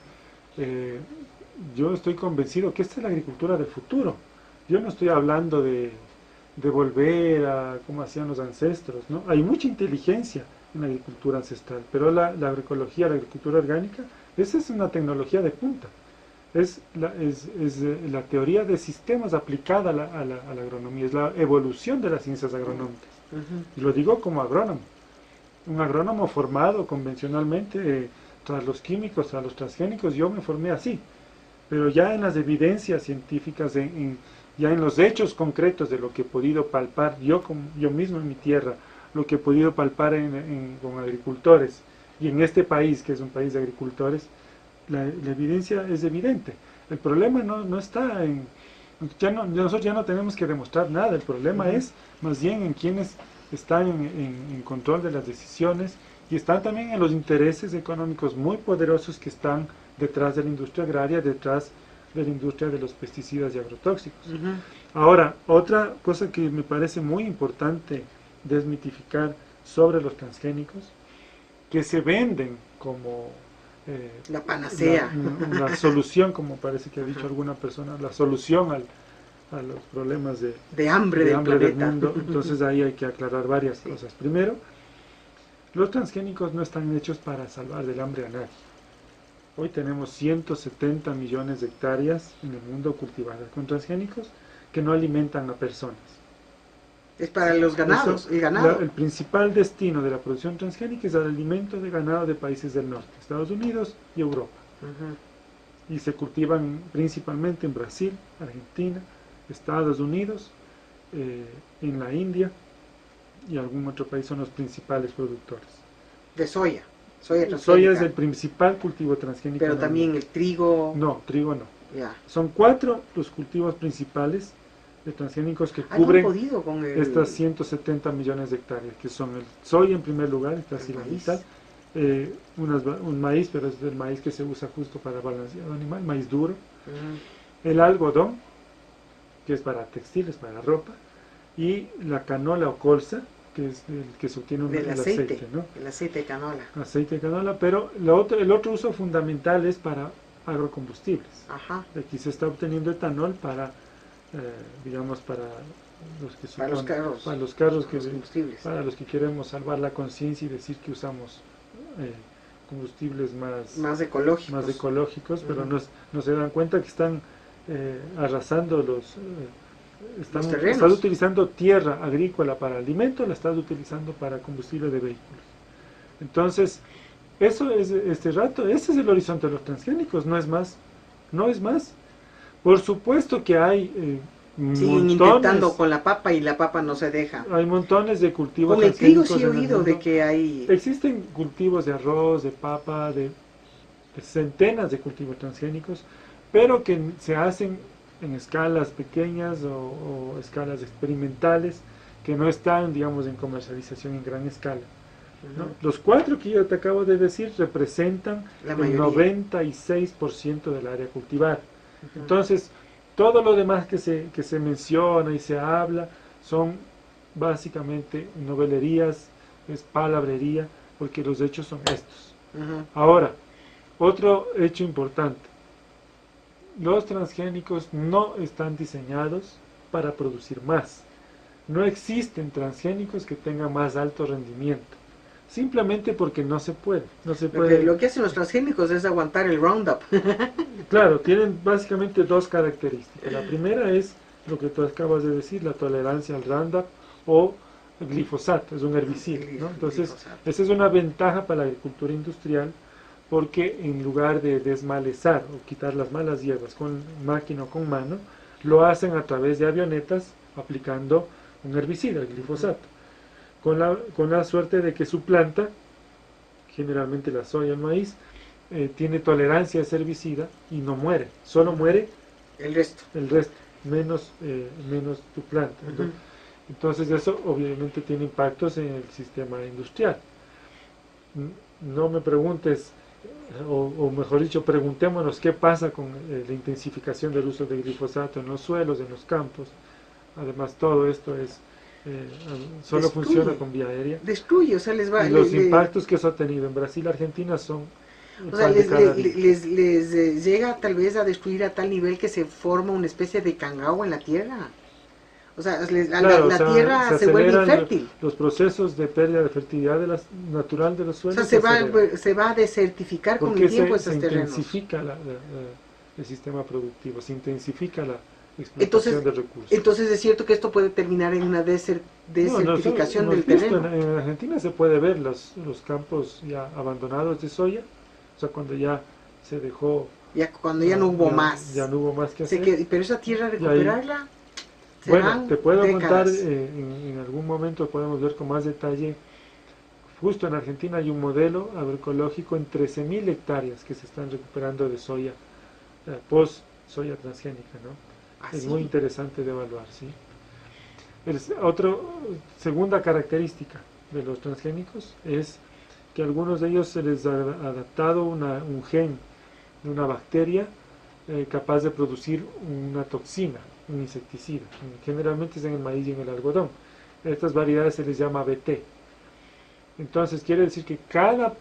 yo estoy convencido que esta es la agricultura del futuro. Yo no estoy hablando de volver a cómo hacían los ancestros, ¿no? Hay mucha inteligencia en la agricultura ancestral, pero la agroecología, la agricultura orgánica, esa es una tecnología de punta. Es la teoría de sistemas aplicada a la agronomía, es la evolución de las ciencias agronómicas. Y lo digo como agrónomo. Un agrónomo formado convencionalmente, tras los químicos, tras los transgénicos, yo me formé así. Pero ya en las evidencias científicas, ya en los hechos concretos de lo que he podido palpar yo mismo en mi tierra, lo que he podido palpar con agricultores, y en este país, que es un país de agricultores, la evidencia es evidente. El problema no está en... nosotros ya no tenemos que demostrar nada, el problema es más bien en quienes están en control de las decisiones y están también en los intereses económicos muy poderosos que están detrás de la industria agraria, detrás de la industria de los pesticidas y agrotóxicos. Ahora, otra cosa que me parece muy importante desmitificar sobre los transgénicos, que se venden como la panacea, la solución, como parece que ha dicho alguna persona, la solución a los problemas de hambre del mundo. Entonces ahí hay que aclarar varias cosas. Primero, los transgénicos no están hechos para salvar del hambre a nadie. Hoy tenemos 170 millones de hectáreas en el mundo cultivadas con transgénicos que no alimentan a personas. Es para los ganados, el ganado. El principal destino de la producción transgénica es el alimento de ganado de países del norte, Estados Unidos y Europa. Y se cultivan principalmente en Brasil, Argentina, Estados Unidos, en la India y algún otro país son los principales productores. De soya. Soya es el principal cultivo transgénico. Pero también el trigo. No, trigo no. Ya. Son 4 los cultivos principales de transgénicos que cubren estas 170 millones de hectáreas, que son el soya en primer lugar, casi la mitad, un maíz, pero es el maíz que se usa justo para balanceado animal, maíz duro, el algodón, que es para textiles, para ropa, y la canola o colza, que es el que se obtiene el aceite, ¿no? El aceite de canola. Aceite de canola, pero el otro uso fundamental es para agrocombustibles. Aquí se está obteniendo etanol para digamos para los carros, para los que queremos salvar la conciencia y decir que usamos combustibles más ecológicos, pero no se dan cuenta que están arrasando están utilizando tierra agrícola para alimento, la están utilizando para combustible de vehículos. Entonces, eso es este rato, ese es el horizonte de los transgénicos, no es más, no es más. Por supuesto que hay Siguen intentando con la papa y la papa no se deja. hay montones de cultivos Con el trigo transgénicos sí he en el oído mundo. de que hay... Existen cultivos de arroz, de papa, de centenas de cultivos transgénicos, pero que se hacen en escalas pequeñas o escalas experimentales que no están, digamos, en comercialización en gran escala, ¿no? Los 4 que yo te acabo de decir representan el 96% del área cultivada. Entonces, todo lo demás que se menciona y se habla son básicamente novelerías, es palabrería, porque los hechos son estos. Ahora, otro hecho importante, los transgénicos no están diseñados para producir más. No existen transgénicos que tengan más alto rendimiento. Simplemente porque no se puede. No se puede. Lo que hacen los transgénicos es aguantar el Roundup. Claro, tienen básicamente 2 características. La primera es lo que tú acabas de decir, la tolerancia al Roundup o glifosato, es un herbicida, ¿no? Entonces, esa es una ventaja para la agricultura industrial, porque en lugar de desmalezar o quitar las malas hierbas con máquina o con mano, lo hacen a través de avionetas aplicando un herbicida, el glifosato, con la suerte de que su planta, generalmente la soya, el maíz, tiene tolerancia a ese herbicida y no muere, solo muere el resto, menos tu planta. Entonces eso obviamente tiene impactos en el sistema industrial. No me preguntes, o mejor dicho, preguntémonos qué pasa con la intensificación del uso de glifosato en los suelos, en los campos. Además, todo esto es solo funciona con vía aérea. Destruye, o sea, les va... Y los impactos que eso ha tenido en Brasil, Argentina son... O sea, les llega tal vez a destruir a tal nivel que se forma una especie de cangao en la tierra. O sea, la tierra se vuelve infértil. Los procesos de pérdida de fertilidad natural de los suelos. O sea, se va a desertificar con el tiempo esos terrenos. Se intensifica el sistema productivo, se intensifica la explotación de recursos. Entonces es cierto que esto puede terminar en una desertificación del terreno. En Argentina se puede ver los campos ya abandonados de soya, o sea, cuando ya se dejó... Cuando ya no hubo más. Ya no hubo más que hacer. Pero esa tierra, recuperarla... Bueno, te puedo contar, en algún momento podemos ver con más detalle, justo en Argentina hay un modelo agroecológico en 13.000 hectáreas que se están recuperando de soya, post soya transgénica, ¿no? Es muy interesante de evaluar, ¿sí? Segunda característica de los transgénicos es que a algunos de ellos se les ha adaptado un gen de una bacteria capaz de producir una toxina, un insecticida. Generalmente es en el maíz y en el algodón. A estas variedades se les llama BT. Entonces quiere decir que cada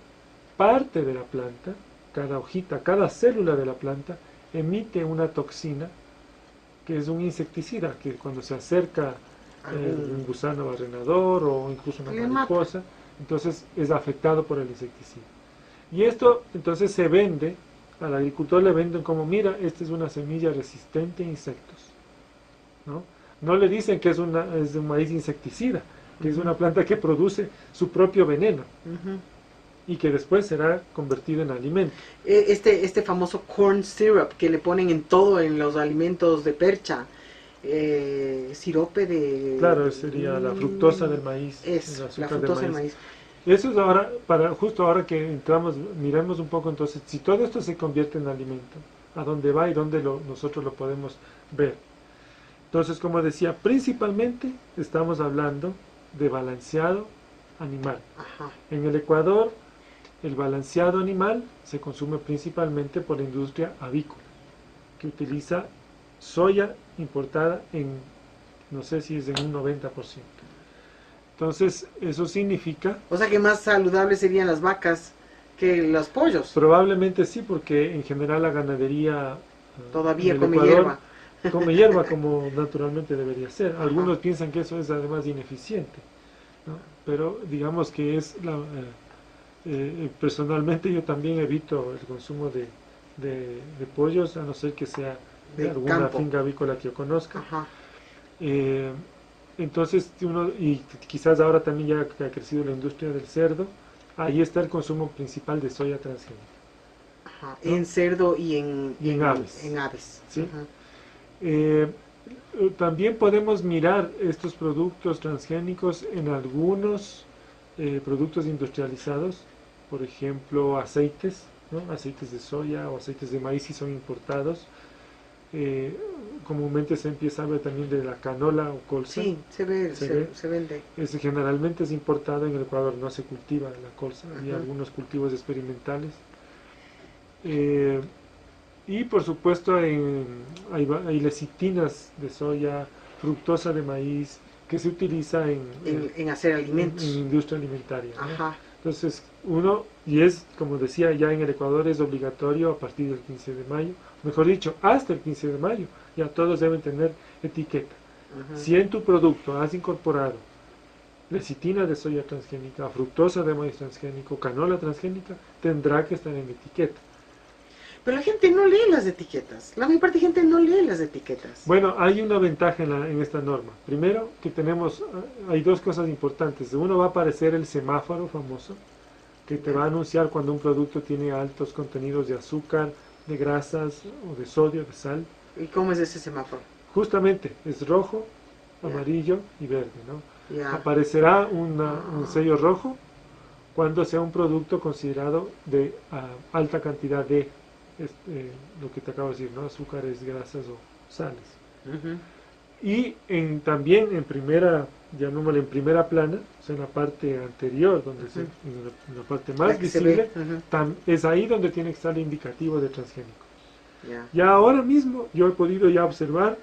parte de la planta, cada hojita, cada célula de la planta emite una toxina que es un insecticida, que cuando se acerca un gusano barrenador o incluso una mariposa, entonces es afectado por el insecticida. Y esto entonces se vende, al agricultor le venden como, mira, esta es una semilla resistente a insectos. No le dicen que es un maíz insecticida, que es una planta que produce su propio veneno y que después será convertido en alimento. Este famoso corn syrup que le ponen en todo, en los alimentos de percha, sirope de... Claro, sería la fructosa del maíz. Es, la fructosa del maíz. Eso es ahora, justo ahora que entramos, miremos un poco entonces, si todo esto se convierte en alimento, ¿a dónde va y dónde nosotros lo podemos ver? Entonces, como decía, principalmente estamos hablando de balanceado animal. En el Ecuador, el balanceado animal se consume principalmente por la industria avícola, que utiliza soya importada no sé si es en un 90%. Entonces, eso significa... O sea que más saludables serían las vacas que los pollos. Probablemente sí, porque en general la ganadería... Todavía come hierba. Come hierba como naturalmente debería ser. Algunos piensan que eso es además ineficiente, ¿no? Pero digamos que es personalmente yo también evito el consumo de pollos, a no ser que sea de alguna finca avícola que yo conozca. Entonces y quizás ahora también ya que ha crecido la industria del cerdo, ahí está el consumo principal de soya transgénica. Ajá. ¿No? En cerdo y en aves. En aves. ¿Sí? Ajá. También podemos mirar estos productos transgénicos en algunos productos industrializados, por ejemplo aceites, ¿no? Aceites de soya o aceites de maíz si son importados. Comúnmente se empieza a ver también de la canola o colza. Sí, se ve, ve. se vende. Generalmente es importado, en el Ecuador no se cultiva la colza, hay Ajá. algunos cultivos experimentales. Y por supuesto hay lecitinas de soya, fructosa de maíz, que se utiliza En hacer alimentos. en industria alimentaria, ¿no? Ajá. Entonces uno, y es como decía, ya en el Ecuador es obligatorio a partir del 15 de mayo, mejor dicho, hasta el 15 de mayo, ya todos deben tener etiqueta. Ajá. Si en tu producto has incorporado lecitina de soya transgénica, fructosa de maíz transgénico, canola transgénica, tendrá que estar en etiqueta. Pero la gente no lee las etiquetas. La mayor parte de gente no lee las etiquetas. Bueno, hay una ventaja en esta norma. Primero, que hay dos cosas importantes. Uno, va a aparecer el semáforo famoso, que te va a anunciar cuando un producto tiene altos contenidos de azúcar, de grasas, o de sodio, de sal. ¿Y cómo es ese semáforo? Justamente, es rojo, amarillo y verde, ¿no? Aparecerá un sello rojo cuando sea un producto considerado de alta cantidad de lo que te acabo de decir, ¿no? Azúcares, grasas o sales. Y también en primera, llamémosle en primera plana, o sea, en la parte anterior, donde en la parte más visible, es ahí donde tiene que estar el indicativo de transgénico. Ya ahora mismo yo he podido ya observar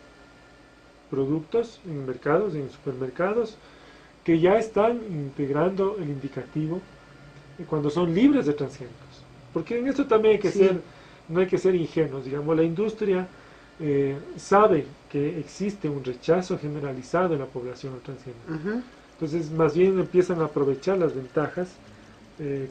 productos en mercados, en supermercados, que ya están integrando el indicativo cuando son libres de transgénicos. Porque en esto también hay que no hay que ser ingenuos. Digamos, la industria sabe que existe un rechazo generalizado en la población al transgénico. Entonces, más bien empiezan a aprovechar las ventajas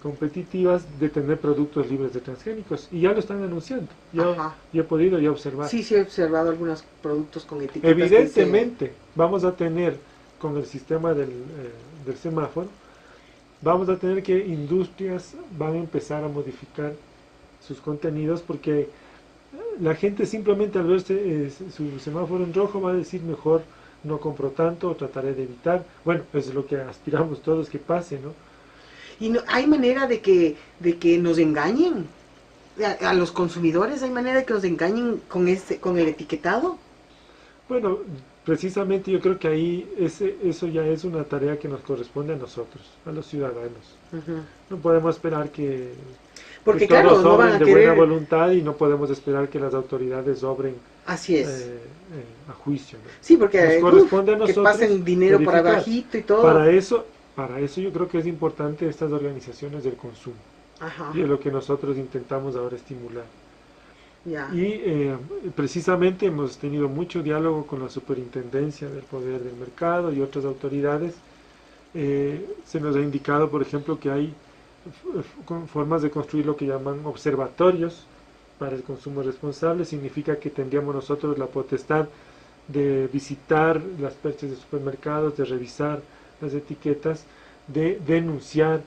competitivas de tener productos libres de transgénicos, y ya lo están anunciando. Yo he podido ya observar. Sí, he observado algunos productos con etiquetas. Evidentemente, vamos a tener, con el sistema del semáforo, vamos a tener que industrias van a empezar a modificar sus contenidos, porque la gente simplemente al verse su semáforo en rojo va a decir: mejor no compro tanto, o trataré de evitar. Bueno, eso es lo que aspiramos todos que pase, ¿no? ¿Y no hay manera de que nos engañen? ¿A los consumidores hay manera de que nos engañen con el etiquetado? Bueno, precisamente yo creo que ahí eso ya es una tarea que nos corresponde a nosotros, a los ciudadanos. No podemos esperar que porque todos claro, no van a de querer... buena voluntad, y no podemos esperar que las autoridades obren así es. A juicio, ¿no? Sí, porque nos corresponde a nosotros que pasen dinero por abajito y todo. Para eso yo creo que es importante estas organizaciones del consumo. Y es lo que nosotros intentamos ahora estimular. Y precisamente hemos tenido mucho diálogo con la Superintendencia del Poder del Mercado y otras autoridades. Se nos ha indicado, por ejemplo, que hay formas de construir lo que llaman observatorios para el consumo responsable. Significa que tendríamos nosotros la potestad de visitar las perchas de supermercados, de revisar las etiquetas, de denunciar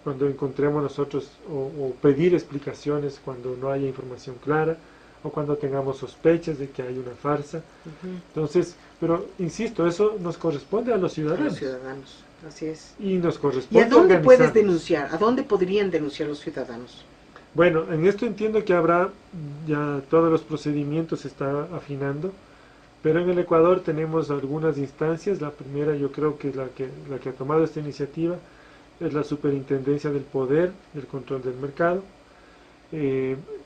cuando encontremos nosotros, o pedir explicaciones cuando no haya información clara, o cuando tengamos sospechas de que hay una farsa. Entonces, pero insisto, eso nos corresponde a los ciudadanos. A los ciudadanos, así es. Y nos corresponde. ¿Y a dónde puedes denunciar? ¿A dónde podrían denunciar los ciudadanos? Bueno, en esto entiendo que habrá, ya todos los procedimientos se están afinando, pero en el Ecuador tenemos algunas instancias. La primera, yo creo que la que ha tomado esta iniciativa es la Superintendencia del Poder del Control del Mercado.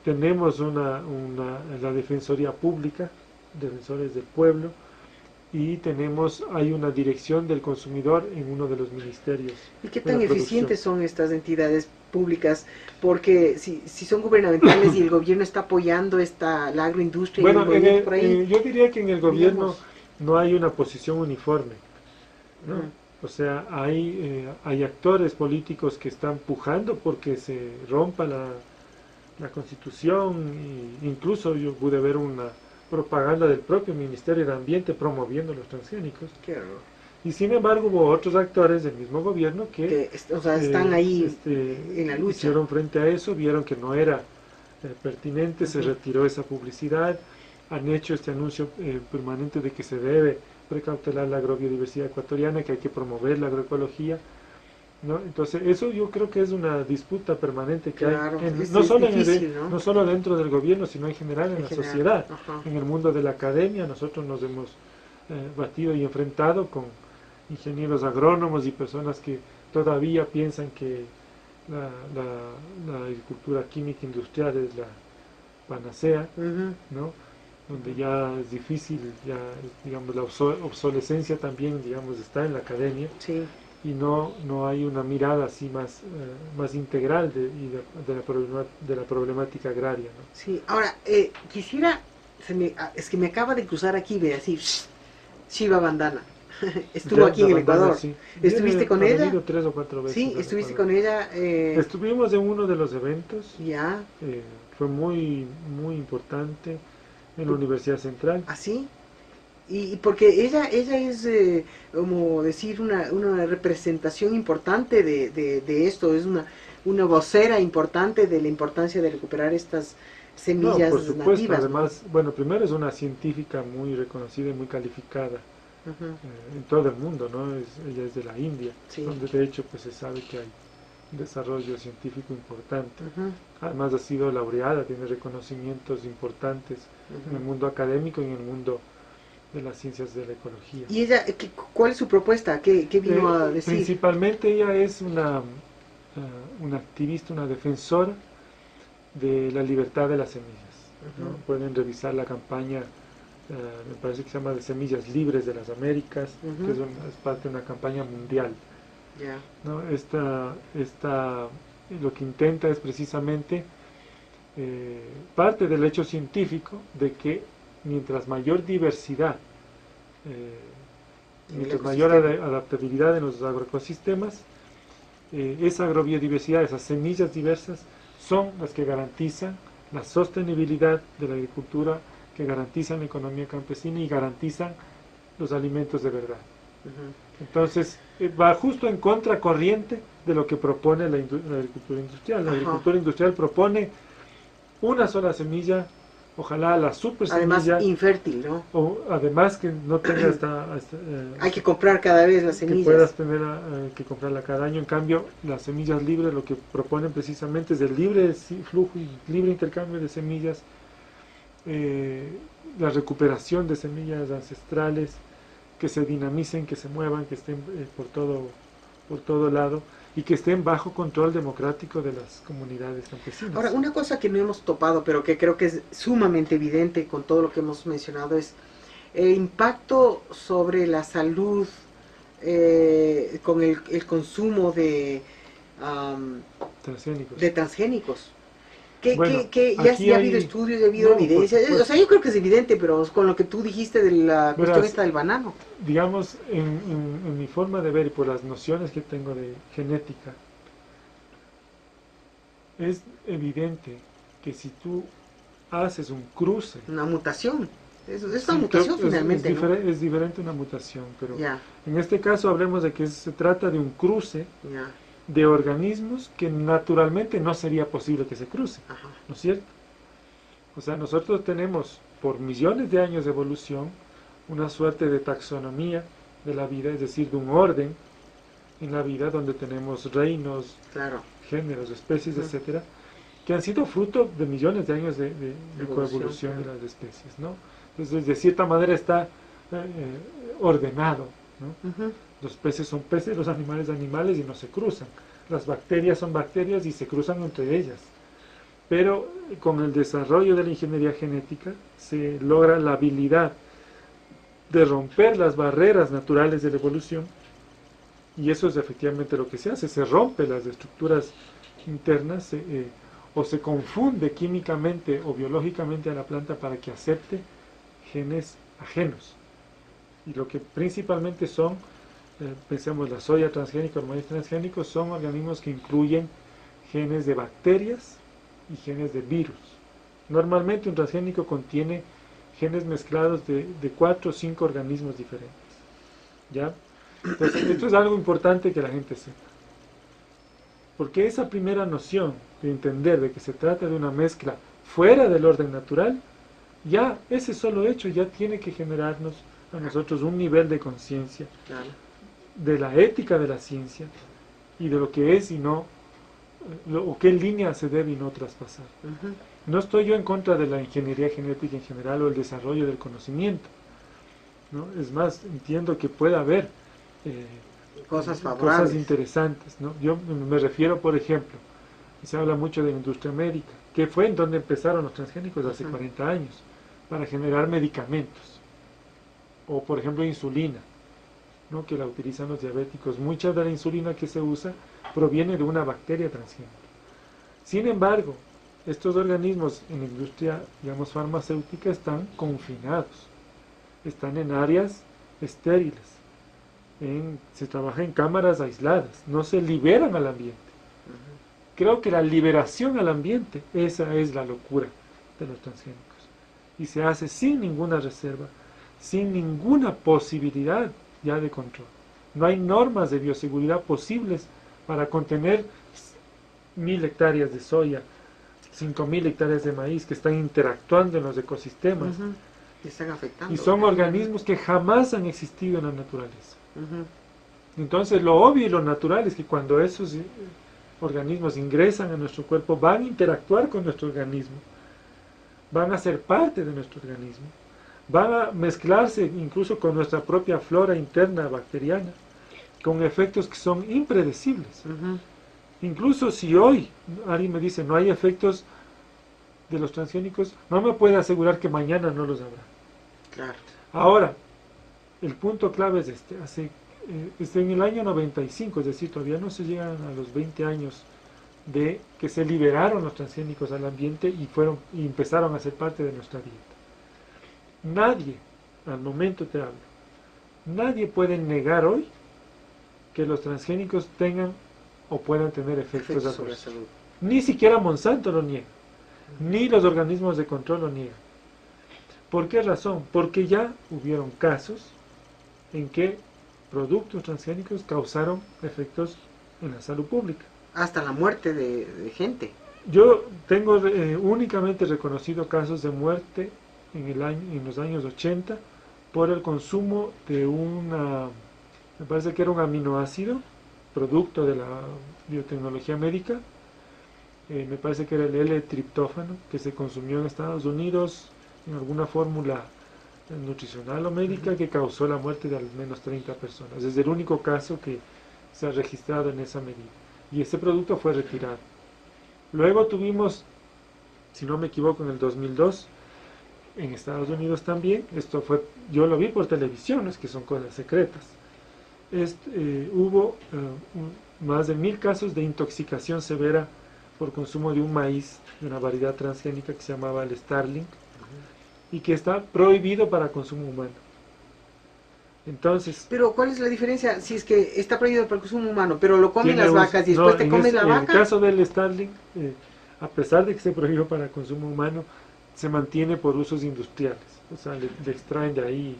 Tenemos la Defensoría Pública, Defensores del Pueblo, y hay una dirección del consumidor en uno de los ministerios. ¿Y qué tan eficientes son estas entidades públicas? Porque si son gubernamentales y el gobierno está apoyando la agroindustria, bueno, y el por ahí, yo diría que en el gobierno no hay una posición uniforme, ¿no? O sea, hay actores políticos que están pujando porque se rompa la Constitución, e incluso yo pude ver una propaganda del propio Ministerio de Ambiente promoviendo los transgénicos. Qué horror. Y sin embargo hubo otros actores del mismo gobierno que o sea, están ahí en la lucha. hicieron frente a eso, vieron que no era pertinente, se retiró esa publicidad, han hecho este anuncio permanente de que se debe precautelar la agrobiodiversidad ecuatoriana, que hay que promover la agroecología, ¿no? Entonces eso yo creo que es una disputa permanente que claro, hay, difícil, no solo dentro del gobierno, sino en general en la general. sociedad. Ajá. En el mundo de la academia nosotros nos hemos batido y enfrentado con ingenieros agrónomos y personas que todavía piensan que la agricultura química industrial es la panacea, ¿no? Donde ya es difícil, ya digamos la obsolescencia también digamos está en la academia, sí. Y no hay una mirada así más integral de la problemática agraria, ¿no? Sí, ahora quisiera, es que me acaba de cruzar aquí, ve así, Shiva Bandana. Estuvo aquí en el Ecuador. Sí. ¿Estuviste con ella? Ha venido 3 o 4 veces. Sí, estuviste con ella. Estuvimos en uno de los eventos. Ya. Fue muy importante en la Universidad Central. ¿Ah, sí? Y porque ella es, como decir, una representación importante de esto, es una vocera importante de la importancia de recuperar estas semillas por supuesto, nativas. Además, ¿no? Bueno, primero es una científica muy reconocida y muy calificada en todo el mundo, ¿no? Ella es de la India, sí. donde de hecho pues se sabe que hay un desarrollo científico importante. Además ha sido laureada, tiene reconocimientos importantes en el mundo académico y en el mundo de las ciencias de la ecología. ¿Y ella, cuál es su propuesta? ¿Qué vino a decir? Principalmente ella es una activista, una defensora de la libertad de las semillas, ¿no? Pueden revisar la campaña, me parece que se llama de Semillas Libres de las Américas, que es parte de una campaña mundial. ¿No? Lo que intenta es precisamente parte del hecho científico de que mientras mayor diversidad, mientras mayor adaptabilidad en los agroecosistemas, esa agrobiodiversidad, esas semillas diversas, son las que garantizan la sostenibilidad de la agricultura, que garantizan la economía campesina y garantizan los alimentos de verdad. Entonces, va justo en contracorriente de lo que propone la agricultura industrial. La agricultura industrial propone una sola semilla, ojalá la super semilla. Además, infértil, ¿no? O además que no tenga hay que comprar cada vez las semillas. Que puedas tener que comprarla cada año. En cambio, las semillas libres lo que proponen precisamente es el libre flujo y libre intercambio de semillas, la recuperación de semillas ancestrales, que se dinamicen, que se muevan, que estén por todo lado y que estén bajo control democrático de las comunidades campesinas. Ahora, una cosa que no hemos topado, pero que creo que es sumamente evidente con todo lo que hemos mencionado, es el impacto sobre la salud con el consumo de transgénicos. Ya ha habido estudios, ya ha habido evidencia. O sea, yo creo que es evidente, pero con lo que tú dijiste de la cuestión esta del banano. Digamos, en mi forma de ver y por las nociones que tengo de genética, es evidente que si tú haces un cruce... Una mutación. Es una mutación finalmente. Es diferente una mutación, pero en este caso hablemos de que se trata de un cruce de organismos que naturalmente no sería posible que se crucen, ¿no es cierto? O sea, nosotros tenemos por millones de años de evolución una suerte de taxonomía de la vida, es decir, de un orden en la vida donde tenemos reinos, géneros, especies, etcétera, que han sido fruto de millones de años de coevolución de las especies, ¿no? Entonces, de cierta manera está ordenado, ¿no? Los peces son peces, los animales animales y no se cruzan. Las bacterias son bacterias y se cruzan entre ellas. Pero con el desarrollo de la ingeniería genética se logra la habilidad de romper las barreras naturales de la evolución, y eso es efectivamente lo que se hace. Se rompe las estructuras internas o se confunde químicamente o biológicamente a la planta para que acepte genes ajenos. Y lo que principalmente son, pensemos la soya transgénica o el maíz transgénico, son organismos que incluyen genes de bacterias y genes de virus. Normalmente un transgénico contiene genes mezclados de 4 o 5 organismos diferentes, ¿ya? Entonces, esto es algo importante que la gente sepa. Porque esa primera noción de entender de que se trata de una mezcla fuera del orden natural, ya ese solo hecho ya tiene que generarnos a nosotros un nivel de conciencia Claro. de la ética de la ciencia y de lo que es y no, o qué línea se debe y no traspasar. Ujú. No estoy yo en contra de la ingeniería genética en general o el desarrollo del conocimiento, ¿no? Es más, entiendo que puede haber Cosas favorables. cosas interesantes, ¿no? Yo me refiero, por ejemplo, se habla mucho de la industria médica, que fue en donde empezaron los transgénicos hace 40 años, para generar medicamentos, o por ejemplo insulina, ¿no? Que la utilizan los diabéticos. Mucha de la insulina que se usa proviene de una bacteria transgénica. Sin embargo, estos organismos en la industria, digamos, farmacéutica están confinados, están en áreas estériles, se trabaja en cámaras aisladas, no se liberan al ambiente. Creo que la liberación al ambiente, esa es la locura de los transgénicos. Y se hace sin ninguna reserva, sin ninguna posibilidad ya de control. No hay normas de bioseguridad posibles para contener 1000 hectáreas de soya, 5000 hectáreas de maíz que están interactuando en los ecosistemas. Están afectando. Y son organismos que jamás han existido en la naturaleza. Ujú. Entonces lo obvio y lo natural es que cuando esos organismos ingresan a nuestro cuerpo van a interactuar con nuestro organismo, van a ser parte de nuestro organismo, van a mezclarse incluso con nuestra propia flora interna bacteriana, con efectos que son impredecibles. Ujú. Incluso si hoy alguien me dice no hay efectos de los transgénicos, no me puede asegurar que mañana no los habrá. Claro. Ahora, el punto clave es en el año 95, es decir, todavía no se llegan a los 20 años de que se liberaron los transgénicos al ambiente y empezaron a ser parte de nuestra dieta. Nadie, al momento te hablo, nadie puede negar hoy que los transgénicos tengan o puedan tener efectos sobre la adversos. salud. Ni siquiera Monsanto lo niega, ni los organismos de control lo niegan. ¿Por qué razón? Porque ya hubieron casos en que productos transgénicos causaron efectos en la salud pública. Hasta la muerte de gente. Yo tengo únicamente reconocido casos de muerte en los años 80 por el consumo de me parece que era un aminoácido, producto de la biotecnología médica, me parece que era el L-triptófano, que se consumió en Estados Unidos en alguna fórmula nutricional o médica que causó la muerte de al menos 30 personas. Es el único caso que se ha registrado en esa medida. Y ese producto fue retirado. Luego tuvimos, si no me equivoco, en el 2002, en Estados Unidos también, yo lo vi por televisión, no es que son cosas secretas, hubo más de 1000 casos de intoxicación severa por consumo de un maíz de una variedad transgénica que se llamaba el Starling, y que está prohibido para consumo humano. Entonces, Pero ¿cuál es la diferencia si es que está prohibido para el consumo humano, pero lo comen tiene las uso- vacas y no, después te comes la en vaca? el caso del Starling, a pesar de que se prohibió para consumo humano, se mantiene por usos industriales. O sea, le extraen de ahí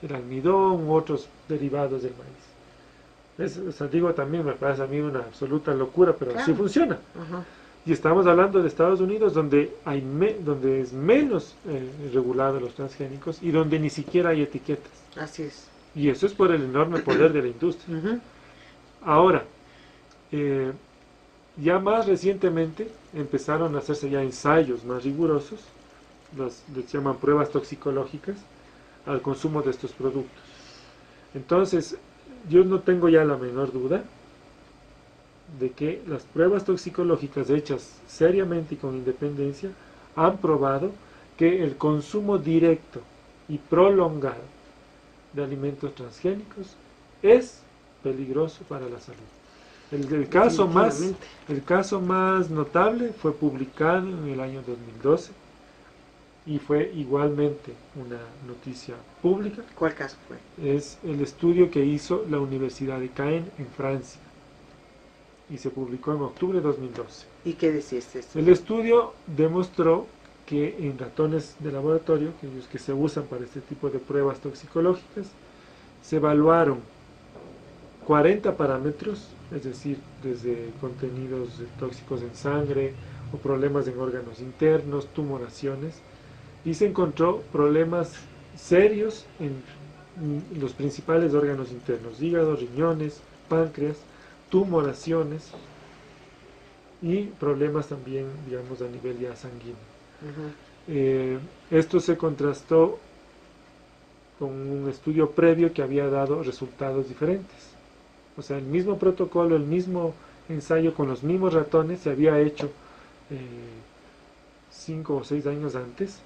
el almidón u otros derivados del maíz. O sea, digo, también me parece a mí una absoluta locura, pero Claro. sí funciona. Ajá. Y estamos hablando de Estados Unidos, donde donde es menos regulado los transgénicos y donde ni siquiera hay etiquetas. Así es. Y eso es por el enorme poder de la industria. Ujú. Ahora, ya más recientemente empezaron a hacerse ya ensayos más rigurosos, les llaman pruebas toxicológicas, al consumo de estos productos. Entonces, yo no tengo ya la menor duda de que las pruebas toxicológicas hechas seriamente y con independencia han probado que el consumo directo y prolongado de alimentos transgénicos es peligroso para la salud. El caso más notable fue publicado en el año 2012 y fue igualmente una noticia pública. ¿Cuál caso fue? Es el estudio que hizo la Universidad de Caen en Francia y se publicó en octubre de 2012. ¿Y qué decía este estudio? El estudio demostró que en ratones de laboratorio, que se usan para este tipo de pruebas toxicológicas, se evaluaron 40 parámetros, es decir, desde contenidos tóxicos en sangre o problemas en órganos internos, tumoraciones, y se encontró problemas serios en los principales órganos internos: hígado, riñones, páncreas, tumoraciones y problemas también, digamos, a nivel ya sanguíneo. Esto se contrastó con un estudio previo que había dado resultados diferentes. O sea, el mismo protocolo, el mismo ensayo con los mismos ratones se había hecho 5 o 6 años antes,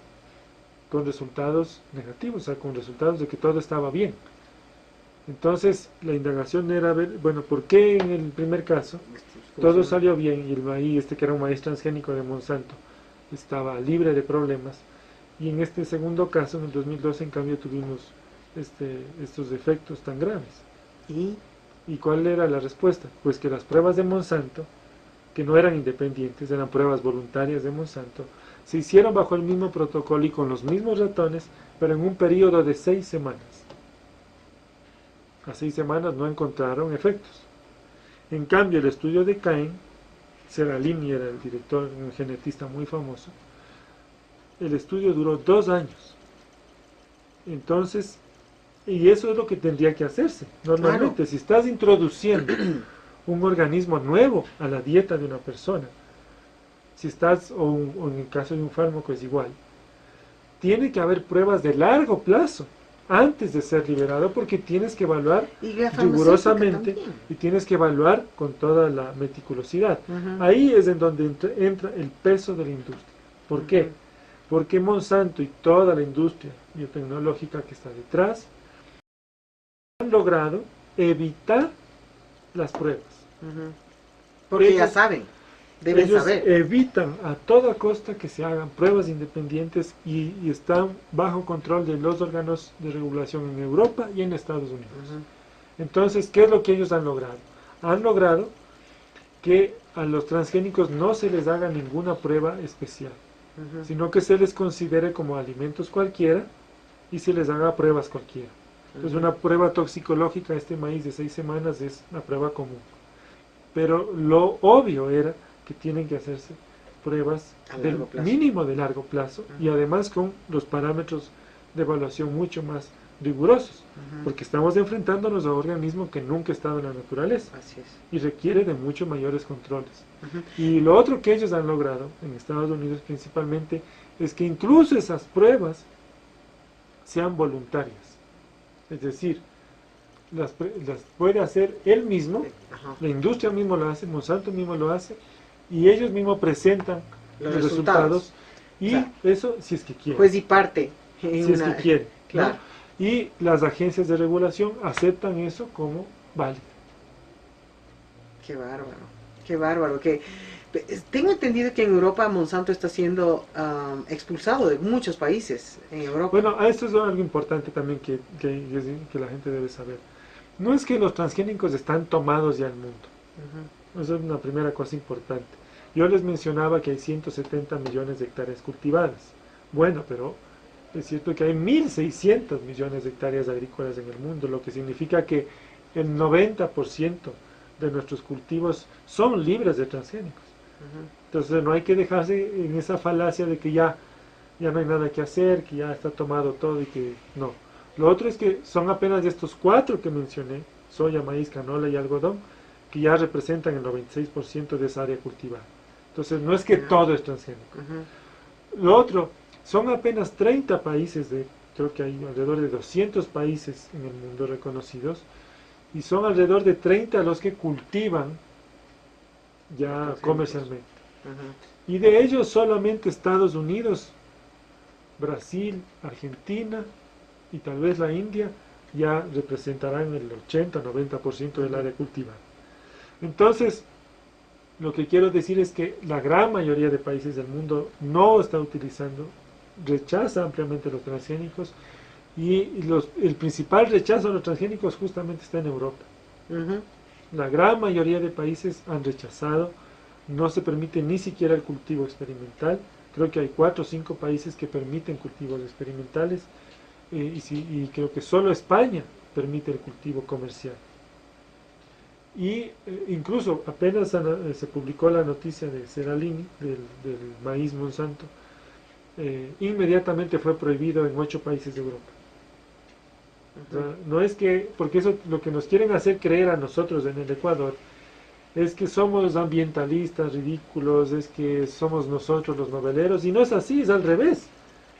con resultados negativos, o sea, con resultados de que todo estaba bien. Entonces, la indagación era ver, bueno, ¿por qué en el primer caso todo salió bien y el maíz, que era un maíz transgénico de Monsanto, estaba libre de problemas? Y en este segundo caso, en el 2012, en cambio, tuvimos estos efectos tan graves. ¿Y cuál era la respuesta? Pues que las pruebas de Monsanto, que no eran independientes, eran pruebas voluntarias de Monsanto, se hicieron bajo el mismo protocolo y con los mismos ratones, pero en un periodo de 6 semanas. A 6 semanas no encontraron efectos. En cambio, el estudio de Cain, Seralini era el director, un genetista muy famoso, el estudio duró 2 años. Entonces, y eso es lo que tendría que hacerse. Normalmente, claro, si estás introduciendo un organismo nuevo a la dieta de una persona, si estás, o en el caso de un fármaco es igual, tiene que haber pruebas de largo plazo antes de ser liberado, porque tienes que evaluar rigurosamente y tienes que evaluar con toda la meticulosidad. Ahí es en donde entra el peso de la industria. ¿Por qué? Porque Monsanto y toda la industria biotecnológica que está detrás han logrado evitar las pruebas. Porque ellos, ya saben, deben saber. Evitan a toda costa que se hagan pruebas independientes y están bajo control de los órganos de regulación en Europa y en Estados Unidos. Entonces, ¿qué es lo que ellos han logrado? Han logrado que a los transgénicos no se les haga ninguna prueba especial, sino que se les considere como alimentos cualquiera y se les haga pruebas cualquiera. Entonces, una prueba toxicológica a este maíz de 6 semanas es una prueba común. Pero lo obvio era que tienen que hacerse pruebas del mínimo de largo plazo y además con los parámetros de evaluación mucho más rigurosos, porque estamos enfrentándonos a un organismo que nunca ha estado en la naturaleza. Así es. Y requiere de muchos mayores controles. Y lo otro que ellos han logrado, en Estados Unidos principalmente, es que incluso esas pruebas sean voluntarias. Es decir, las puede hacer él mismo, la industria mismo lo hace, Monsanto mismo lo hace, y ellos mismos presentan los resultados y, o sea, eso si es que quieren. Pues y parte. Si es que quieren. Claro. ¿No? Y las agencias de regulación aceptan eso como válido. Qué bárbaro, qué bárbaro. Tengo entendido que en Europa Monsanto está siendo expulsado de muchos países en Europa. Bueno, esto es algo importante también que la gente debe saber. No es que los transgénicos están tomados ya al mundo. Esa es una primera cosa importante. Yo les mencionaba que hay 170 millones de hectáreas cultivadas. Bueno, pero es cierto que hay 1.600 millones de hectáreas agrícolas en el mundo, lo que significa que el 90% de nuestros cultivos son libres de transgénicos. Entonces no hay que dejarse en esa falacia de que ya no hay nada que hacer, que ya está tomado todo y que no. Lo otro es que son apenas de estos 4 que mencioné, soya, maíz, canola y algodón, que ya representan el 96% de esa área cultivada. Entonces no es que todo es transgénico. Lo otro, son apenas 30 países, creo que hay alrededor de 200 países en el mundo reconocidos, y son alrededor de 30 los que cultivan ya comercialmente. Y de ellos solamente Estados Unidos, Brasil, Argentina y tal vez la India ya representarán el 80-90% del área cultivada. Entonces, lo que quiero decir es que la gran mayoría de países del mundo no está utilizando, rechaza ampliamente los transgénicos, y el principal rechazo a los transgénicos justamente está en Europa. La gran mayoría de países han rechazado, no se permite ni siquiera el cultivo experimental. Creo que hay 4 o 5 países que permiten cultivos experimentales, y creo que solo España permite el cultivo comercial. Y incluso apenas se publicó la noticia de Seralini, del maíz Monsanto, inmediatamente fue prohibido en 8 países de Europa. O sea, no es que, porque eso lo que nos quieren hacer creer a nosotros en el Ecuador, es que somos ambientalistas ridículos, es que somos nosotros los noveleros, y no es así, es al revés.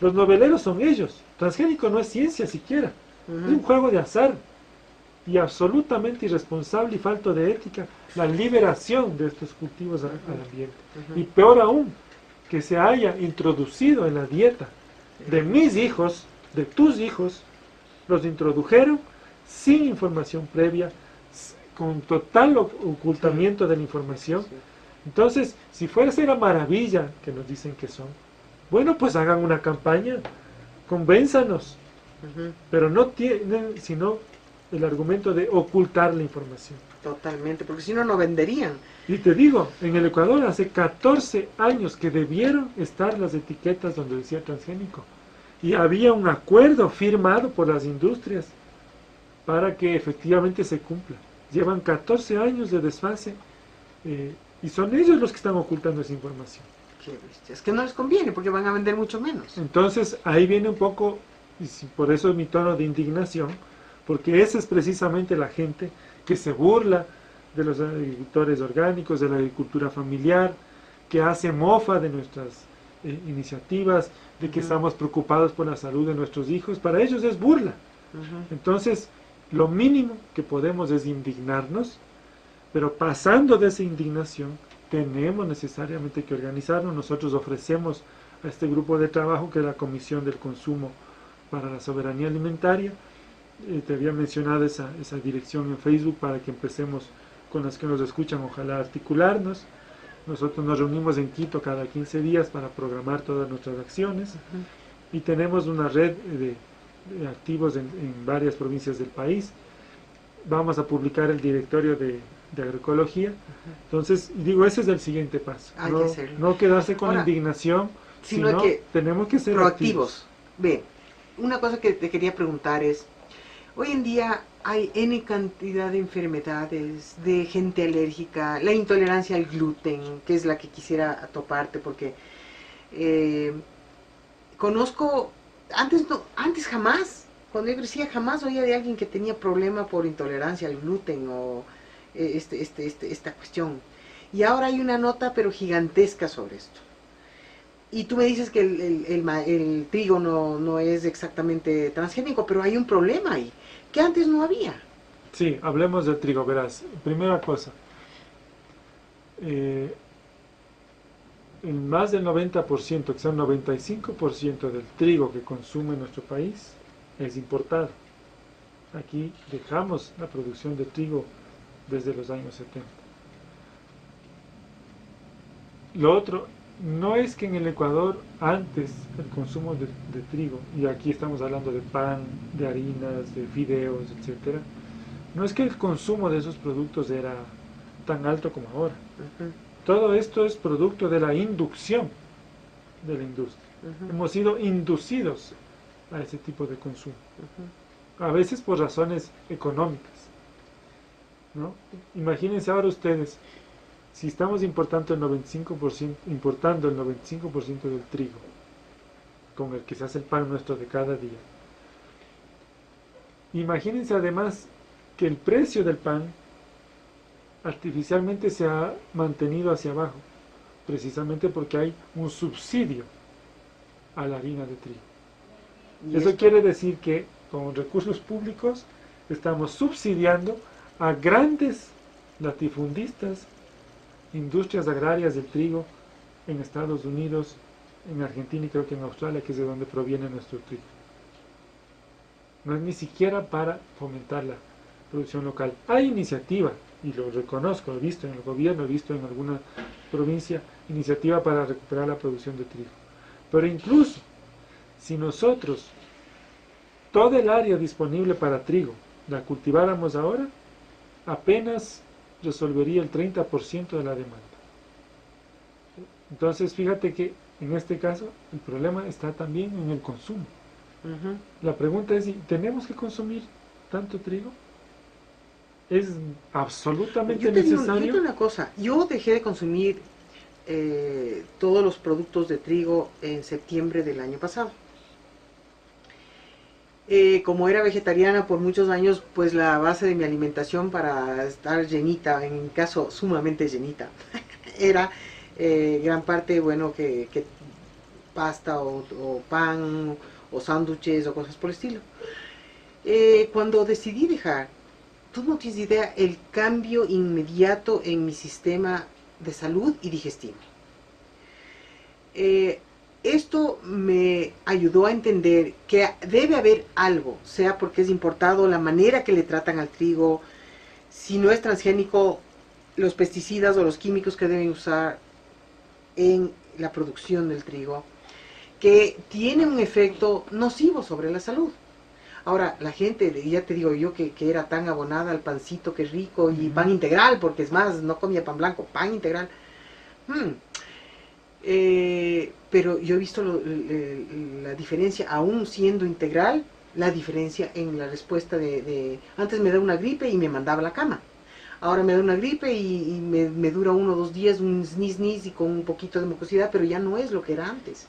Los noveleros son ellos. Transgénico no es ciencia siquiera, es un juego de azar y absolutamente irresponsable y falto de ética la liberación de estos cultivos al ambiente. Y peor aún, que se haya introducido en la dieta de mis hijos, de tus hijos, los introdujeron sin información previa, con total ocultamiento de la información. Entonces, si fuera a ser la maravilla que nos dicen que son, bueno, pues hagan una campaña, convénzanos, pero no tienen sino el argumento de ocultar la información. Totalmente, porque si no, no venderían. Y te digo, en el Ecuador hace 14 años que debieron estar las etiquetas donde decía transgénico. Y había un acuerdo firmado por las industrias para que efectivamente se cumpla. Llevan 14 años de desfase y son ellos los que están ocultando esa información. Qué bestia. Es que no les conviene porque van a vender mucho menos. Entonces ahí viene un poco, y por eso es mi tono de indignación, porque esa es precisamente la gente que se burla de los agricultores orgánicos, de la agricultura familiar, que hace mofa de nuestras iniciativas, de que estamos preocupados por la salud de nuestros hijos. Para ellos es burla. Entonces, lo mínimo que podemos es indignarnos, pero pasando de esa indignación, tenemos necesariamente que organizarnos. Nosotros ofrecemos a este grupo de trabajo, que es la Comisión del Consumo para la Soberanía Alimentaria. Te había mencionado esa dirección en Facebook para que empecemos con las que nos escuchan, ojalá articularnos. Nosotros nos reunimos en Quito cada 15 días para programar todas nuestras acciones y tenemos una red de activos en varias provincias del país. Vamos a publicar el directorio de agroecología. Entonces, digo, ese es el siguiente paso. No quedarse con indignación, sino que tenemos que ser proactivos. Ve, una cosa que te quería preguntar es, hoy en día hay N cantidad de enfermedades, de gente alérgica, la intolerancia al gluten, que es la que quisiera toparte, porque conozco, antes jamás, cuando yo crecía jamás oía de alguien que tenía problema por intolerancia al gluten o esta cuestión. Y ahora hay una nota pero gigantesca sobre esto. Y tú me dices que el trigo no es exactamente transgénico, pero hay un problema ahí, que antes no había. Sí, hablemos del trigo, verás. Primera cosa, el más del 90%, quizá el 95% del trigo que consume nuestro país es importado. Aquí dejamos la producción de trigo desde los años 70. Lo otro, no es que en el Ecuador antes el consumo de trigo, y aquí estamos hablando de pan, de harinas, de fideos, etcétera, no es que el consumo de esos productos era tan alto como ahora. Todo esto es producto de la inducción de la industria. Hemos sido inducidos a ese tipo de consumo, a veces por razones económicas, ¿no? Imagínense ahora ustedes, si estamos importando el 95% del trigo con el que se hace el pan nuestro de cada día, imagínense además que el precio del pan artificialmente se ha mantenido hacia abajo, precisamente porque hay un subsidio a la harina de trigo. Eso quiere decir que con recursos públicos estamos subsidiando a grandes latifundistas, industrias agrarias del trigo en Estados Unidos, en Argentina y creo que en Australia, que es de donde proviene nuestro trigo. No es ni siquiera para fomentar la producción local. Hay iniciativa, y lo reconozco, he visto en el gobierno, he visto en alguna provincia, iniciativa para recuperar la producción de trigo. Pero incluso, si nosotros toda el área disponible para trigo la cultiváramos ahora, apenas resolvería el 30% de la demanda. Entonces, fíjate que en este caso el problema está también en el consumo. La pregunta es, ¿tenemos que consumir tanto trigo? es absolutamente Yo te digo necesario. una cosa, yo dejé de consumir todos los productos de trigo en septiembre del año pasado. Como era vegetariana por muchos años, pues la base de mi alimentación para estar llenita, en mi caso sumamente llenita, era gran parte, bueno, que pasta o pan o sándwiches o cosas por el estilo. Cuando decidí dejar, tú no tienes idea el cambio inmediato en mi sistema de salud y digestivo. Esto me ayudó a entender que debe haber algo, sea porque es importado, la manera que le tratan al trigo, si no es transgénico, los pesticidas o los químicos que deben usar en la producción del trigo, que tiene un efecto nocivo sobre la salud. Ahora, la gente, ya te digo yo que era tan abonada al pancito, que es rico, y pan integral, porque es más, no comía pan blanco, pan integral. Pero yo he visto la diferencia, aún siendo integral, la diferencia en la respuesta antes me da una gripe y me mandaba a la cama. Ahora me da una gripe y me dura 1 o 2 días, un sniz y con un poquito de mucosidad, pero ya no es lo que era antes.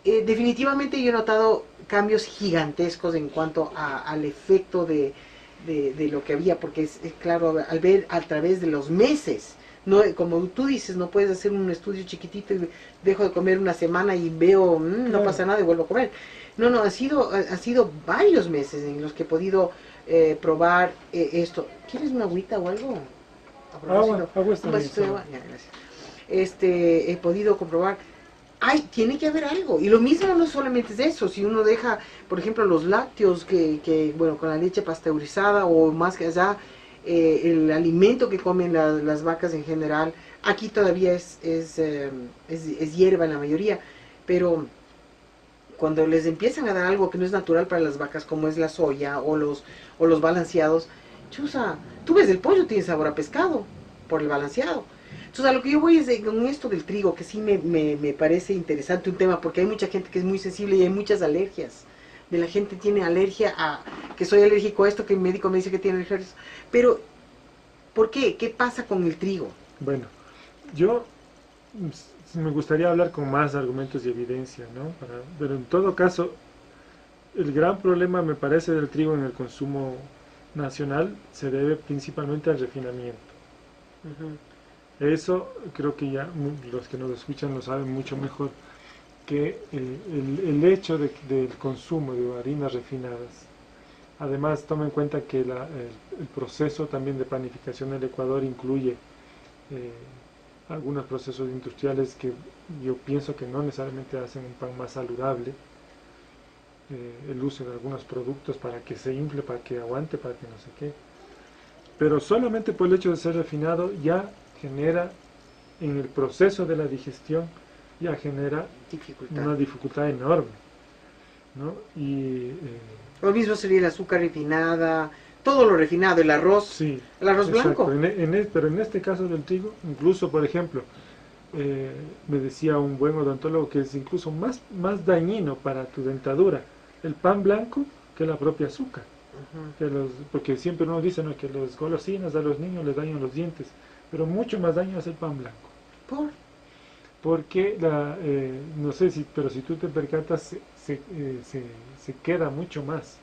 Definitivamente yo he notado cambios gigantescos en cuanto al efecto de lo que había, porque es claro, al ver a través de los meses, no, como tú dices, no puedes hacer un estudio chiquitito y dejo de comer una semana y veo, no pasa nada y vuelvo a comer. No, ha sido varios meses en los que he podido probar esto. ¿Quieres una agüita o algo? Agua está Un bien, vasito de agua. Ya, gracias. He podido comprobar, tiene que haber algo. Y lo mismo no solamente es eso, si uno deja, por ejemplo, los lácteos, bueno, con la leche pasteurizada o más que allá, el alimento que comen las vacas en general, aquí todavía es hierba en la mayoría, pero cuando les empiezan a dar algo que no es natural para las vacas, como es la soya o los balanceados, chusa, tú ves el pollo, tiene sabor a pescado, por el balanceado. Entonces, a lo que yo voy es con esto del trigo, que sí me parece interesante un tema, porque hay mucha gente que es muy sensible y hay muchas alergias. De la gente tiene alergia a, que soy alérgico a esto, que el médico me dice que tiene alergia a eso. Pero, ¿por qué? ¿Qué pasa con el trigo? Bueno, yo me gustaría hablar con más argumentos y evidencia, ¿no? Pero en todo caso, el gran problema, me parece, del trigo en el consumo nacional se debe principalmente al refinamiento. Eso creo que ya los que nos escuchan lo saben mucho mejor, que el hecho del consumo de harinas refinadas, además toma en cuenta que el proceso también de panificación del Ecuador incluye algunos procesos industriales que yo pienso que no necesariamente hacen un pan más saludable, el uso de algunos productos para que se infle, para que aguante, para que no sé qué, pero solamente por el hecho de ser refinado ya genera en el proceso de la digestión, ya genera una dificultad enorme, ¿no? Lo mismo sería el azúcar refinada, todo lo refinado, el arroz, sí, el arroz exacto. blanco. Pero en este caso del trigo, incluso, por ejemplo, me decía un buen odontólogo que es incluso más dañino para tu dentadura el pan blanco que la propia azúcar. Porque siempre uno dice, ¿no?, que las golosinas a los niños les dañan los dientes, pero mucho más daño hace el pan blanco. Porque no sé pero si tú te percatas, se queda mucho más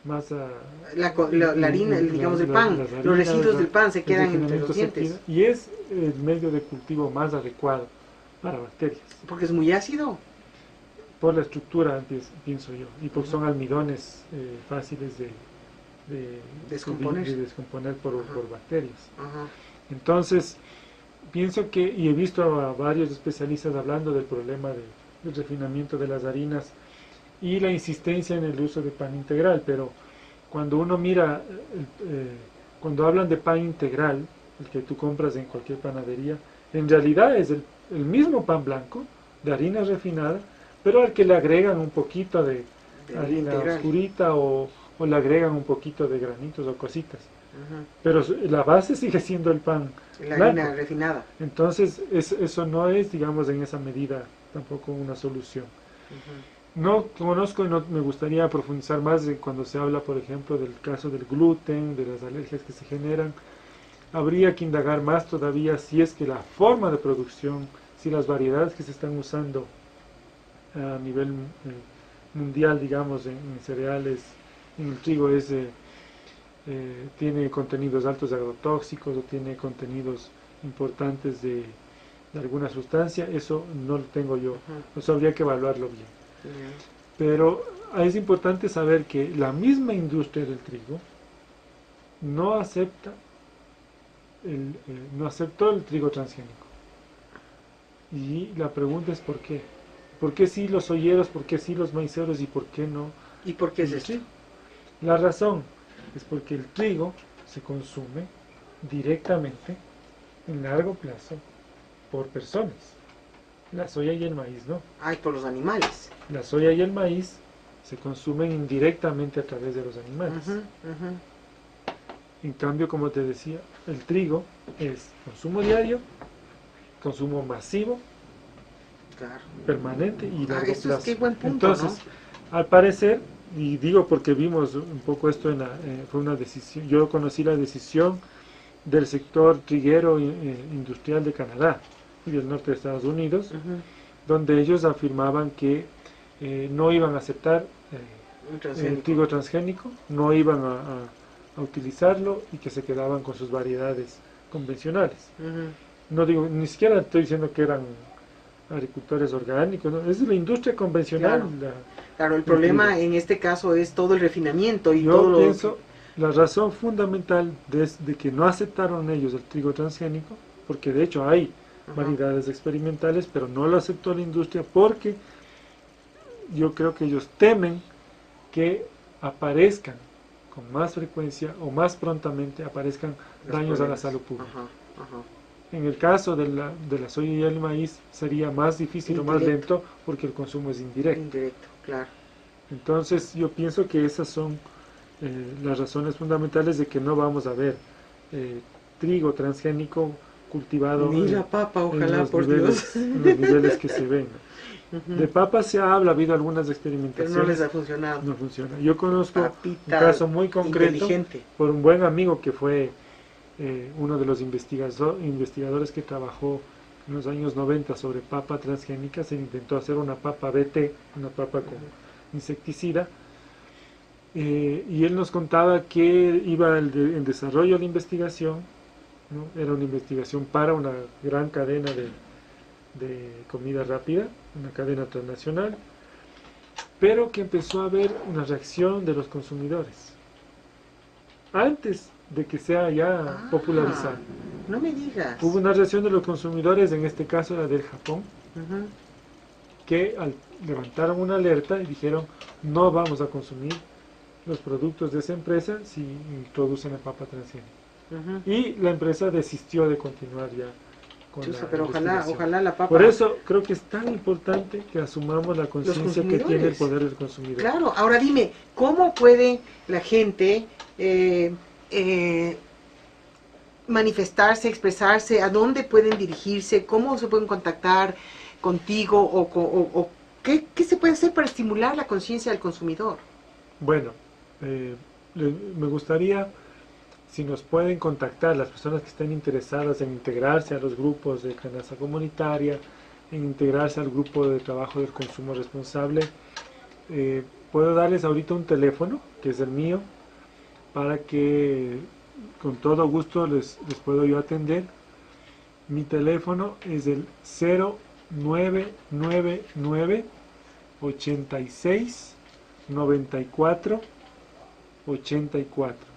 la harina, digamos, del pan, los residuos del pan se quedan entre los dientes. Y es el medio de cultivo más adecuado para bacterias. Porque es muy ácido. Por la estructura, pienso yo, y porque son almidones fáciles de descomponer por bacterias. Entonces, pienso que, y he visto a varios especialistas hablando del problema del refinamiento de las harinas y la insistencia en el uso de pan integral, pero cuando uno mira, cuando hablan de pan integral, el que tú compras en cualquier panadería, en realidad es el mismo pan blanco de harina refinada, pero al que le agregan un poquito de harina oscurita o le agregan un poquito de granitos o cositas. Pero la base sigue siendo el pan la blanco. Harina refinada. Entonces, eso no es, digamos, en esa medida tampoco una solución. No conozco y no me gustaría profundizar más cuando se habla, por ejemplo, del caso del gluten, de las alergias que se generan. Habría que indagar más todavía si es que la forma de producción, si las variedades que se están usando a nivel mundial, digamos, en cereales, en el trigo, tiene contenidos altos de agrotóxicos o tiene contenidos importantes de alguna sustancia. Eso no lo tengo yo, eso habría que evaluarlo bien. Pero es importante saber que la misma industria del trigo no acepta no aceptó el trigo transgénico. Y la pregunta es ¿por qué? ¿Por qué sí los olleros, por qué sí los maiceros y por qué no? ¿Y por qué es el esto? trigo? La razón es porque el trigo se consume directamente en largo plazo por personas. La soya y el maíz no. Ay, por los animales. La soya y el maíz se consumen indirectamente a través de los animales. En cambio, como te decía, el trigo es consumo diario, consumo masivo, Claro. permanente y largo Eso plazo. es qué buen punto, Entonces, al parecer, y digo porque vimos un poco esto fue una decisión, yo conocí la decisión del sector triguero industrial de Canadá y del norte de Estados Unidos, donde ellos afirmaban que no iban a aceptar el trigo transgénico, no iban a utilizarlo y que se quedaban con sus variedades convencionales. No digo, ni siquiera estoy diciendo que eran agricultores orgánicos, ¿no? Es la industria convencional. Claro, el problema trigo en este caso es todo el refinamiento y yo todo pienso la razón fundamental de que no aceptaron ellos el trigo transgénico, porque de hecho hay variedades experimentales, pero no lo aceptó la industria porque yo creo que ellos temen que aparezcan con más frecuencia o más prontamente aparezcan daños a la salud pública. En el caso de la soya y el maíz sería más difícil o más lento porque el consumo es indirecto. Indirecto, claro. Entonces yo pienso que esas son las razones fundamentales de que no vamos a ver trigo transgénico cultivado ni la papa, ojalá, por Dios, en los niveles que se ven. De papa se habla, ha habido algunas experimentaciones. Pero no les ha funcionado. No funciona. Yo conozco Papita un caso muy concreto por un buen amigo que fue uno de los investigadores que trabajó en los años 90 sobre papa transgénica. Se intentó hacer una papa BT, una papa con insecticida, y él nos contaba que iba en desarrollo de la investigación, ¿no? Era una investigación para una gran cadena de comida rápida, una cadena transnacional, pero que empezó a haber una reacción de los consumidores antes de que sea ya popularizado. No me digas. Hubo una reacción de los consumidores, en este caso era del Japón, que levantaron una alerta y dijeron no vamos a consumir los productos de esa empresa si introducen la papa transgénica. Y la empresa desistió de continuar ya con la pero ojalá la papa... Por eso creo que es tan importante que asumamos la conciencia que tiene el poder del consumidor. Claro, ahora dime, ¿cómo puede la gente manifestarse, expresarse? ¿A dónde pueden dirigirse? ¿Cómo se pueden contactar contigo? ¿O qué se puede hacer para estimular la conciencia del consumidor? Bueno, me gustaría si nos pueden contactar las personas que estén interesadas en integrarse a los grupos de canasta comunitaria, en integrarse al grupo de trabajo del consumo responsable. Puedo darles ahorita un teléfono, que es el mío, para que con todo gusto les puedo yo atender. Mi teléfono es el 0999 86 94 84.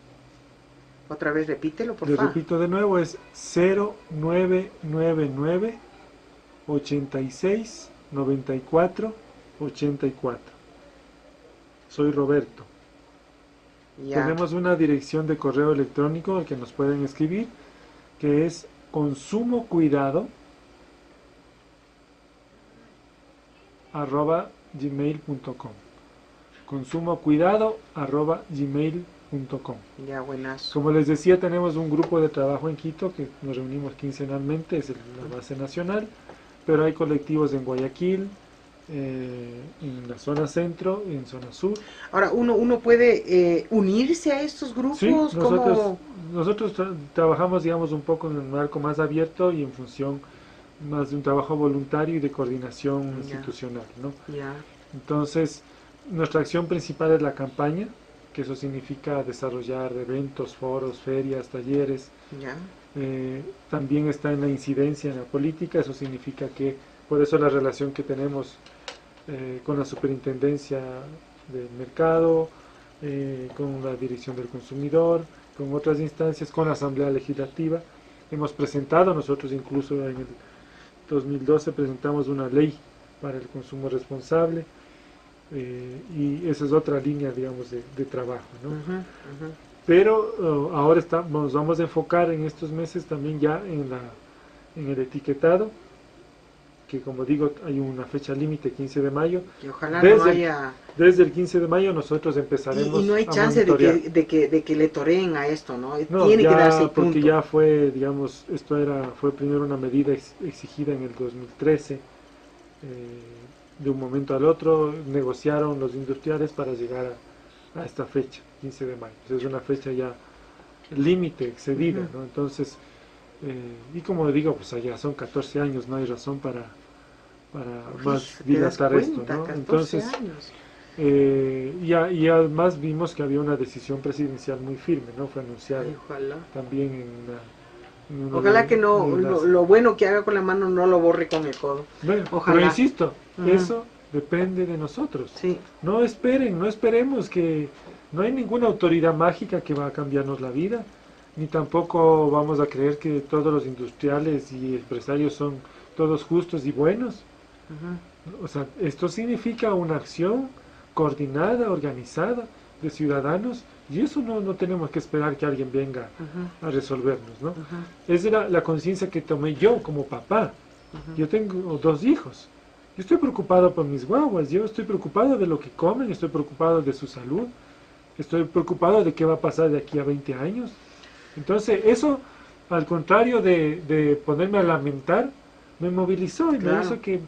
Otra vez repítelo, por favor. Les repito de nuevo, es 0999 86 94 84. Soy Roberto. Ya. Tenemos una dirección de correo electrónico al que nos pueden escribir, que es consumocuidado@gmail.com. consumocuidado@gmail.com. Ya, buenas. Como les decía, tenemos un grupo de trabajo en Quito que nos reunimos quincenalmente, es la base nacional, pero hay colectivos en Guayaquil, en la zona centro, en zona sur. Ahora, uno puede unirse a estos Sí, grupos, como... nosotros trabajamos, digamos, un poco en un marco más abierto y en función más de un trabajo voluntario y de coordinación Ya, institucional, ¿no? ya, Entonces, nuestra acción principal es la campaña, que eso significa desarrollar eventos, foros, ferias, talleres. ya. También está en la incidencia en la política, eso significa que, por eso la relación que tenemos con la superintendencia del mercado, con la dirección del consumidor, con otras instancias, con la asamblea legislativa. Hemos presentado, nosotros incluso en el 2012 presentamos una ley para el consumo responsable, y esa es otra línea, digamos, de trabajo, ¿no? Ujú, ujú. Pero ahora nos vamos a enfocar en estos meses también ya en el etiquetado, que como digo hay una fecha límite, 15 de mayo. Y ojalá no Desde el, haya... desde el 15 de mayo nosotros Y empezaremos no hay a chance de monitorear. de que le toreen a esto, ¿no? No, Tiene que darse el ya, porque punto. ya fue, digamos, fue primero una medida exigida en el 2013, de un momento al otro negociaron los industriales para llegar a esta fecha, 15 de mayo. Es una fecha ya límite, excedida, Ujú. ¿no? Entonces, y como digo, pues allá son 14 años, no hay razón para más Uy, ¿te das dilatar esto, cuenta? ¿no? 14 Entonces, años. y además vimos que había una decisión presidencial muy firme, ¿no? Fue anunciado Ay, ojalá. también en uno Ojalá que no, de las... lo bueno que haga con la mano no lo borre con el codo. Bueno, pero Ojalá. insisto, Ujú. eso depende de nosotros. Sí. No esperen, no esperemos que... No hay ninguna autoridad mágica que va a cambiarnos la vida, ni tampoco vamos a creer que todos los industriales y empresarios son todos justos y buenos. Ujú, O sea, esto significa una acción coordinada, organizada de ciudadanos, y eso no tenemos que esperar que alguien venga ujú, a resolvernos, ¿no? ujú, Es la conciencia que tomé yo como papá. ujú, Yo tengo 2 hijos. Yo estoy preocupado por mis guaguas, yo estoy preocupado de lo que comen, estoy preocupado de su salud, estoy preocupado de qué va a pasar de aquí a 20 años. Entonces, eso, al contrario de ponerme a lamentar, me movilizó y me claro. hizo que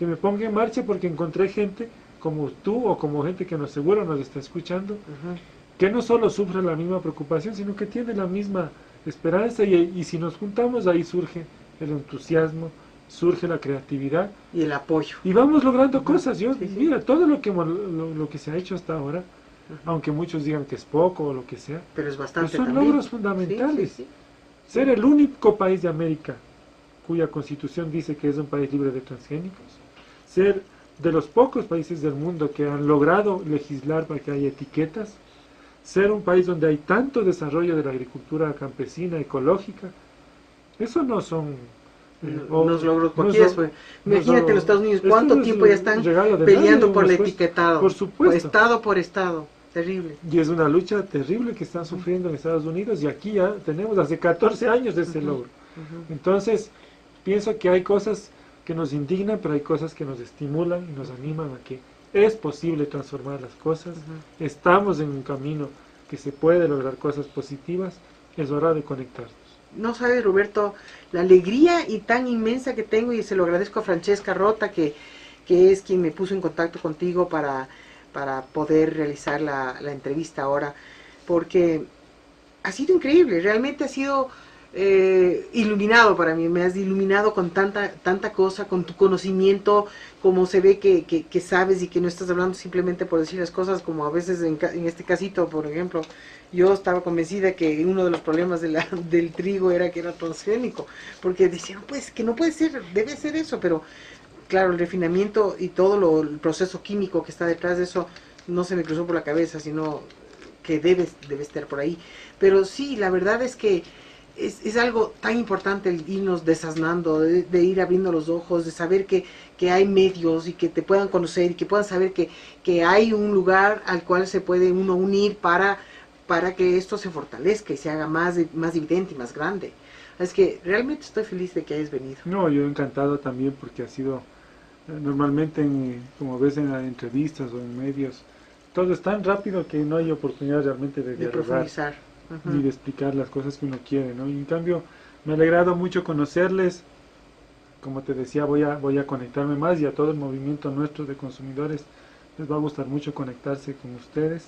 me ponga en marcha porque encontré gente como tú o como gente que seguro nos está escuchando, Ujú. que no solo sufre la misma preocupación, sino que tiene la misma esperanza y si nos juntamos ahí surge el entusiasmo, surge la creatividad Y el apoyo. y vamos logrando Ujú. cosas. Yo, Sí, sí. mira, todo lo que se ha hecho hasta ahora, Ujú. aunque muchos digan que es poco o lo que sea, Pero es pues bastante son también. logros Sí, fundamentales. sí, sí. Ser el único país de América cuya constitución dice que es un país libre de transgénicos. Ser de los pocos países del mundo que han logrado legislar para que haya etiquetas. Ser un país donde hay tanto desarrollo de la agricultura campesina, ecológica. Eso no son... Unos logros no cualquiera. son, no Imagínate en los son- Estados Unidos esto cuánto no es tiempo ya un están regalo de nadie, peleando un por el esfuerzo. etiquetado. Por supuesto. Estado por estado. Terrible. Y es una lucha terrible que están sufriendo en Estados Unidos y aquí ya tenemos hace 14 años de ese Ujú, logro. ujú. Entonces, pienso que hay cosas que nos indignan, pero hay cosas que nos estimulan y nos animan a que es posible transformar las cosas. Ujú. Estamos en un camino que se puede lograr cosas positivas. Es hora de conectarnos. No sabes, Roberto, la alegría y tan inmensa que tengo, y se lo agradezco a Francesca Rota, que es quien me puso en contacto contigo para poder realizar la entrevista ahora, porque ha sido increíble, realmente ha sido iluminado para mí, me has iluminado con tanta cosa, con tu conocimiento, como se ve que sabes y que no estás hablando simplemente por decir las cosas, como a veces en este casito, por ejemplo, yo estaba convencida que uno de los problemas del trigo era que era transgénico, porque decían, pues, que no puede ser, debe ser eso, pero claro, el refinamiento y todo el proceso químico que está detrás de eso no se me cruzó por la cabeza, sino que debe estar por ahí. Pero sí, la verdad es que es algo tan importante el irnos desasnando, de ir abriendo los ojos, de saber que hay medios y que te puedan conocer y que puedan saber que hay un lugar al cual se puede uno unir para que esto se fortalezca y se haga más evidente y más grande. Es que realmente estoy feliz de que hayas venido. No, yo encantado también porque ha sido, normalmente, como ves en las entrevistas o en medios, todo es tan rápido que no hay oportunidad realmente de De dialogar profundizar. ni de explicar las cosas que uno quiere, ¿no? Y en cambio, me ha alegrado mucho conocerles, como te decía, voy a conectarme más, y a todo el movimiento nuestro de consumidores les va a gustar mucho conectarse con ustedes,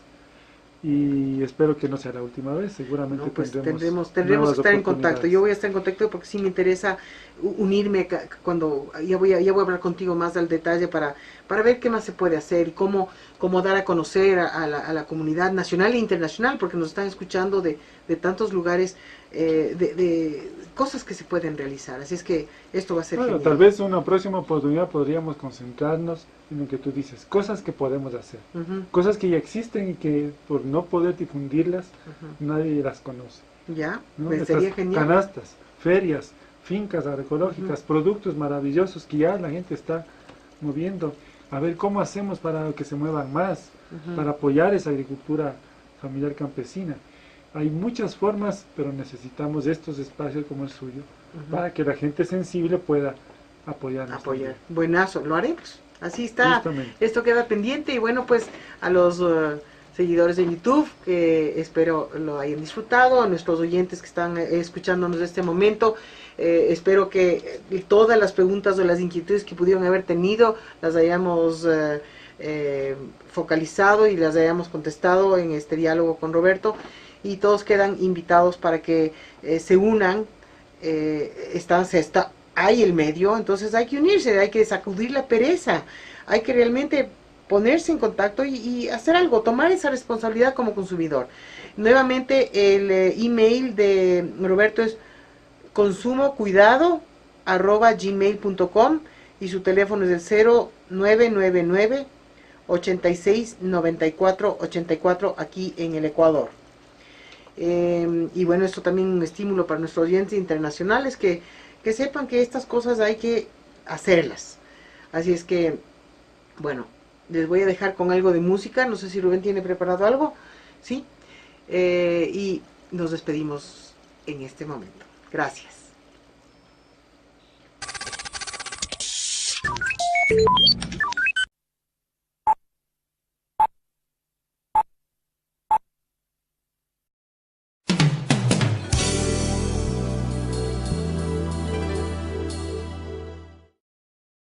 y espero que no sea la última vez. Seguramente No, pues tendremos tendremos que estar en contacto. oportunidades. Yo voy a estar en contacto porque sí me interesa unirme cuando ya voy a hablar contigo más al detalle para ver qué más se puede hacer y cómo dar a conocer a la comunidad nacional e internacional, porque nos están escuchando de tantos lugares, de cosas que se pueden realizar. Así es que esto va a ser Bueno, genial. tal vez una próxima oportunidad podríamos concentrarnos en lo que tú dices, cosas que podemos hacer, cosas que ya existen y que por no poder difundirlas nadie las conoce, Ya, ¿no? pues Estas sería genial. canastas, ferias, fincas agroecológicas, productos maravillosos que ya la gente está moviendo. A ver cómo hacemos para que se muevan más, para apoyar esa agricultura familiar campesina. Hay muchas formas, pero necesitamos estos espacios como el suyo para que la gente sensible pueda apoyarnos. Apoyar. También. Buenazo, lo haremos. Así está. Justamente. Esto queda pendiente y bueno, pues a los seguidores de YouTube, que espero lo hayan disfrutado, a nuestros oyentes que están escuchándonos en este momento, espero que todas las preguntas o las inquietudes que pudieron haber tenido las hayamos focalizado y las hayamos contestado en este diálogo con Roberto, y todos quedan invitados para que se unan. Hay el medio, entonces hay que unirse, hay que sacudir la pereza, hay que realmente ponerse en contacto y hacer algo, tomar esa responsabilidad como consumidor. Nuevamente el email de Roberto es consumocuidado@gmail.com y su teléfono es el 0999 86 94 84 aquí en el Ecuador. Y bueno, esto también es un estímulo para nuestros oyentes internacionales que sepan que estas cosas hay que hacerlas. Así es que, bueno, les voy a dejar con algo de música. No sé si Rubén tiene preparado algo, ¿sí? Y nos despedimos en este momento. Gracias.